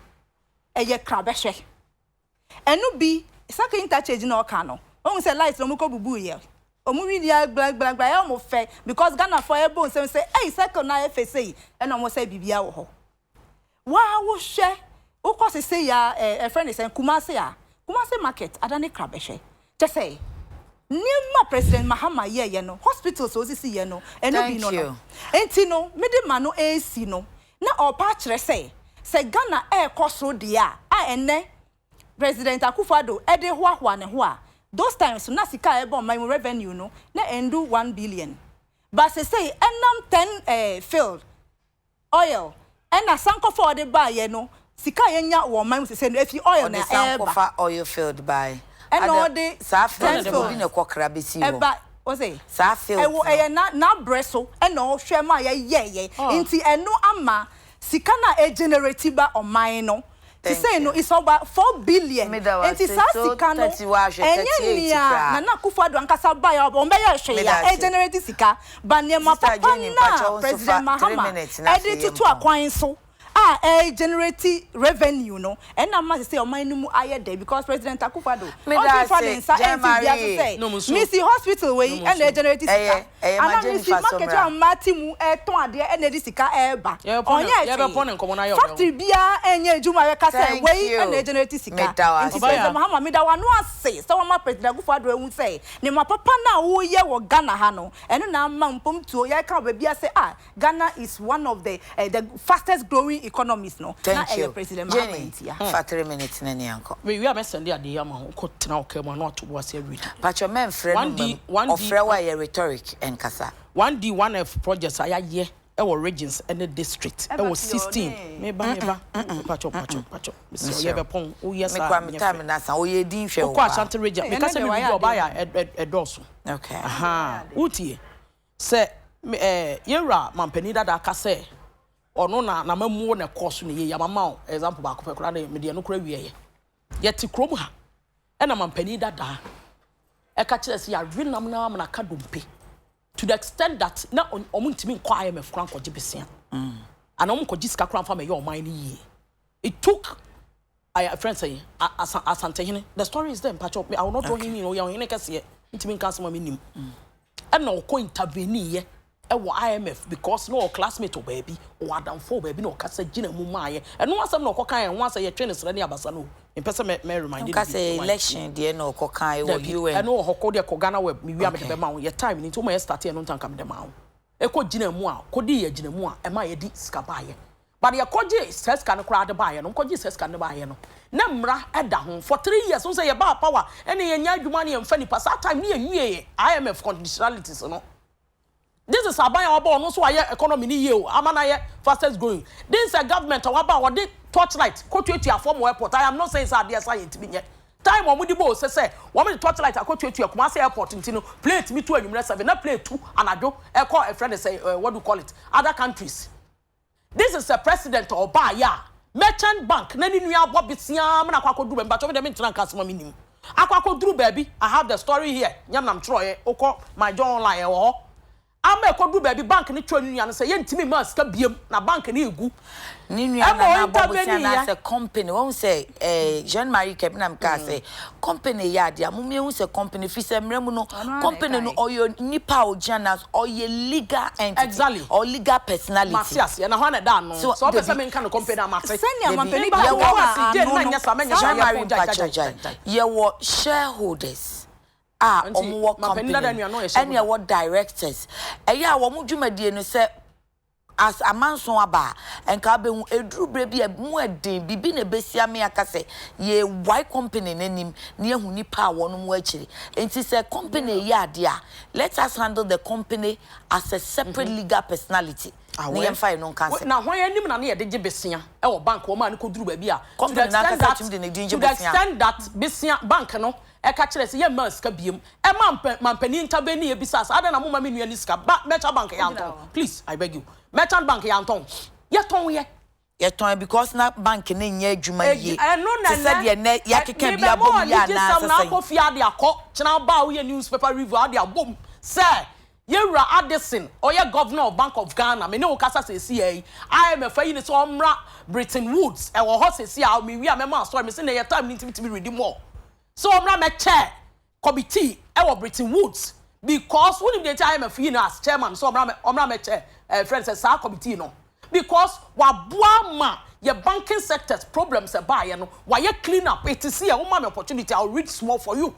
Speaker 3: e ye kra be hwe enu bi saka interchange na o ka no o say light no mu ko bubu ye omu widia gbagba ya mo fe because Ghana for e bon say hey second na FSA e na mo say bibia wo ho wa wo hwe wo ko say ya e friend say Kumasi market adane krabe hwe je say Nima President Mahama ye no hospitals o sisi ye no eno bi no no enti no mede ma no AC no na opa kire say Ghana e koso dia a ene President Akufo-Addo e de hoahua ne ho a those times na sika e my revenue no na endu 1 billion but say enam 10 field oil and na sanko for the buy no sika yenya wo man say if you oil na
Speaker 1: sanko for oil field buy
Speaker 3: and all the
Speaker 1: safi de bi na kokra be si wo
Speaker 3: o say
Speaker 1: safi
Speaker 3: e wo na breso and no hwe ma ye nti eno ama sika na generate ba o man no to say no it's about 4 billion enti sa sika no enye nia na Akufo-Addo ankasa buy o be ye hwe ya generate sika ba ne ma papa na president Mahama e dey tutu akwan so generate revenue no and na ma say o man no mu aye there because president Akufo-Addo say Missy hospital we and they generate sika and Missy market and matimu ton ade and dey sika eba onye factory bia enye ejuma we ka say we and they generate sika president Mahama me da wa no ase so ma president Akufo-Addo ehun say ne ma papa na wo ye wo Ghana ha no eno na ma mpom tuo ye ka ba bia say Ghana is one of the fastest growing economies no
Speaker 1: na
Speaker 3: president Mahama
Speaker 1: for 3 minutes na ni anko
Speaker 2: we are send there dey am ko tena okay mo not to was read
Speaker 1: pacho men friend ofre wa ye rhetoric and kasa
Speaker 2: 1D 1F projects ayaye e wo regions and the district e wo 16 me ba pacho so ye be pon o yes
Speaker 1: me kwa time na san o ye din hwe
Speaker 2: o kwa Ashanti region me kasa me bi oba ya edoso
Speaker 1: okay
Speaker 2: utie se yera mampani dada ka se ono na mamu na course ne ye yamama example ba ko pekura na me de no kura wiye ye ti krom ha e na mampani dada e ka kire se ya renam na amna ka dompe to the extent that na omuntimi nkwa IMF kran ko gibesia ana omko gisika kran fa me ye o man ni it took friends say asantehene the story is there patch up I will not do him you know hene kase ntimi nka asema me nim e na ko intervene ye e wo IMF because no classmate o baby o adam for baby no kasa gina mu maaye e no asem no kokan e ho asa ye twene sere ne abasa no impesa me remind you
Speaker 1: kasa election de no kokan e wo UN
Speaker 2: e no hokko de ko Ghana web me wi am de be ma wo ye time ni to mo ye start e no ntanka me de ma wo e ko gina mu a ko di ye gina mu a e ma ye di ska baaye but ye ko gi ska no kra de baaye no ko gi ska no baaye no na mra e da ho for 3 years so say ye ba power e ne ye nya adwuma ne ye mfa ni pass time ni ye nwie IMF conditionalities no. This is Abaya Obo, no so I economy ni ye o. Amana ye fastest growing. This is a government Waba or the torchlight. Ko to your form airport. I am not saying say there science be yet. Time omudibo say one me torchlight ko to your Kumasi airport ntino plate me 2 anwumre 7 na plate 2 anadwo e call a friend say what do you call it other countries. This is a president Obaya merchant bank na ni nua abo bisia me na kwakoduru be mba to me dem ntran kasema minim. Akwakoduru baby I have the story here. Nyam nam troye okọ my John online e wo ama ekodu baby bank ni twa nua no say ye ntimi ma sika biem na bank ni egu
Speaker 1: ni nua na bobusia na say company won say Jean Marie Kebinam ka say company ya dia mo me hu say company fi say mremu no company no oyo nipa ogianas oyo legal entity
Speaker 2: exactly
Speaker 1: or legal personality
Speaker 2: masias ya na ho na da no so be say me nka no company amase
Speaker 3: senior company ba
Speaker 2: wo je na nya sa me nya
Speaker 1: Jean Marie ye wo shareholders omo company and your what directors eya wo mudwumadie no say as amanso aba enka be hu eduru bre bia mu eden bibi na besia me aka say ye why company nanim na ehu nipa wono mu akiri enti say company ye ade a let us handle the company as a separate legal personality na yem fine no kan say
Speaker 2: na hwan anim na na ye de ge besia e wo bank wo ma ne koduru ba bia
Speaker 1: company na ka tum de ne dinje besia
Speaker 2: to extend that besia bank no e ka kire se ye ma sika biem e mampani ntabeni e bisas ada na moma menua ni sika ba merchant bank ya anton please I beg you merchant bank ya anton ye ton
Speaker 1: because na bank na nya adwuma ye
Speaker 2: se
Speaker 1: se de ne ya keka bia bom ya na
Speaker 2: se na ko fia de akọ chena ba wo ye newspaper review ade abom se Yera Addison oye governor of Bank of Ghana me ne o kasa se si yi IMF yi ne so omra Britain Woods e wo ho se si a me wi a me ma story me se na ye time ni timi ready more so omra me chair committee e wo Britain Woods because when the IMF yi na as chairman so omra me chair friend say sa committee no because wa boa ma your banking sector's problems e ba ye no wa ye clean up it is here woman opportunity I'll read small for you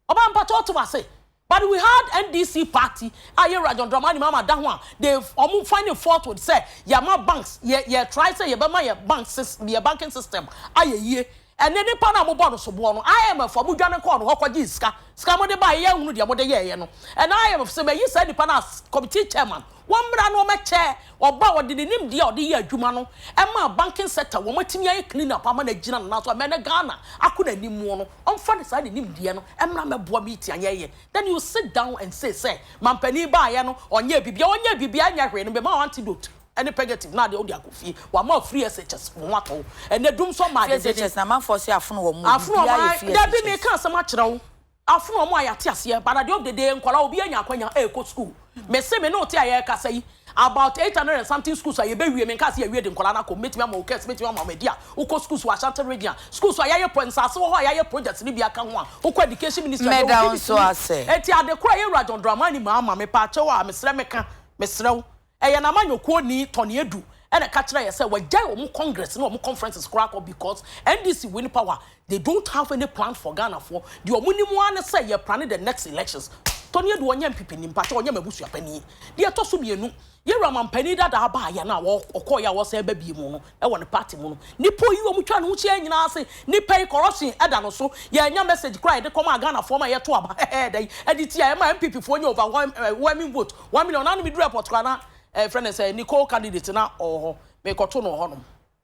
Speaker 2: oba mpato to say. But we had NDC party, Ayera John Dramani Mama Dahwa, they finding fault would say, yeah, my banks, yeah, try say, yeah, but my bank system, your banking system, aye, and then nipa na mo bɔ no so bo no IMF for mo dwane call no hokwaji ska mo de ba ye hunu de mo de ye no and IMF say me yi say nipa na committee chairman one bra no meche oba wo de nim de o de ye adwuma no e ma banking sector wo matimi aye clean up ama na gina na so me na Ghana akuna nimu no onfa de sa de nim de no e mra meboa meeting anyeye then you sit down and say mampani ba ye no onye bibia anya hwe no be ma antidote any negative na de odi akofi wa ma free SHS won ato and the dum so ma de
Speaker 1: SHS na man force afuno wo mu
Speaker 2: bia ye da bi me kan sama kyerɛw afuno mo ayate ase but the of the day nkola obi anya kwanya go school me say me no te aye kasa yi about 800 and something schools aye be wie me kan say wie de nkola na ko metimi ama okes metimi ama media uko schools wa Ashanti region schools wa aye points ase wo aye project ni bia kan ho a uko education minister
Speaker 1: me down so ase
Speaker 2: eti adekora ye Rajon Dramani ma me pa che wa mesre meka mesrew eye na manyokuo ni tone edu and a catcher say we jai congress no conferences crack up because NDC win power they don't have any plan for Ghana for the omuni one say you planning the next elections tone edu onye mpipi ni mpacha onye mabusu apani de to so bienu ye ramampani da ba ya na okoya wo say ba bi mu no e won party mu no nipo yi omutwa no chi anyina ase nipa corruption eda no so ye anya message cry de come Ghana for ma ye to aba dey edit ya ma MPP for onye over 1 vote 1 million na me do report kana friend say Nicole candidate na oh me koto no honom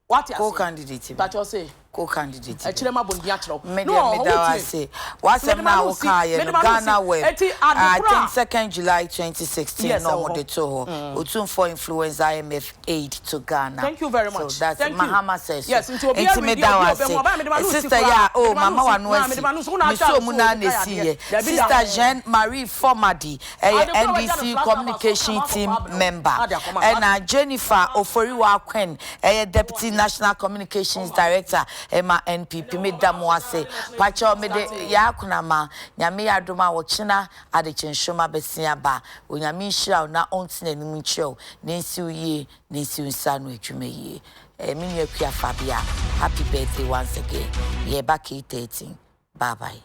Speaker 2: what you
Speaker 1: candidate
Speaker 2: that you say
Speaker 1: co-candidate
Speaker 2: achirema bondi achiro
Speaker 1: no I say what's now okay no Ghana web I think 2nd July 2016 yes, no more to Utun for influence IMF aid to Ghana.
Speaker 2: Thank you very much.
Speaker 1: So that's Mahama says
Speaker 2: yes into
Speaker 1: sister ya oh mama wanu so muna nesi sister Jean Marie Formadi NDC communication team member and Jennifer Oforiwa Kwen deputy national communications director Emma NPP medamu ase pacho mede ya kunama nyame ya doma wo china Adekye Nsroma besia ba onyame nhira na ontine nim nchio nensi uye nensi unsanu adwuma yi minye kwa Fabia happy birthday once again ye back 13 bye bye.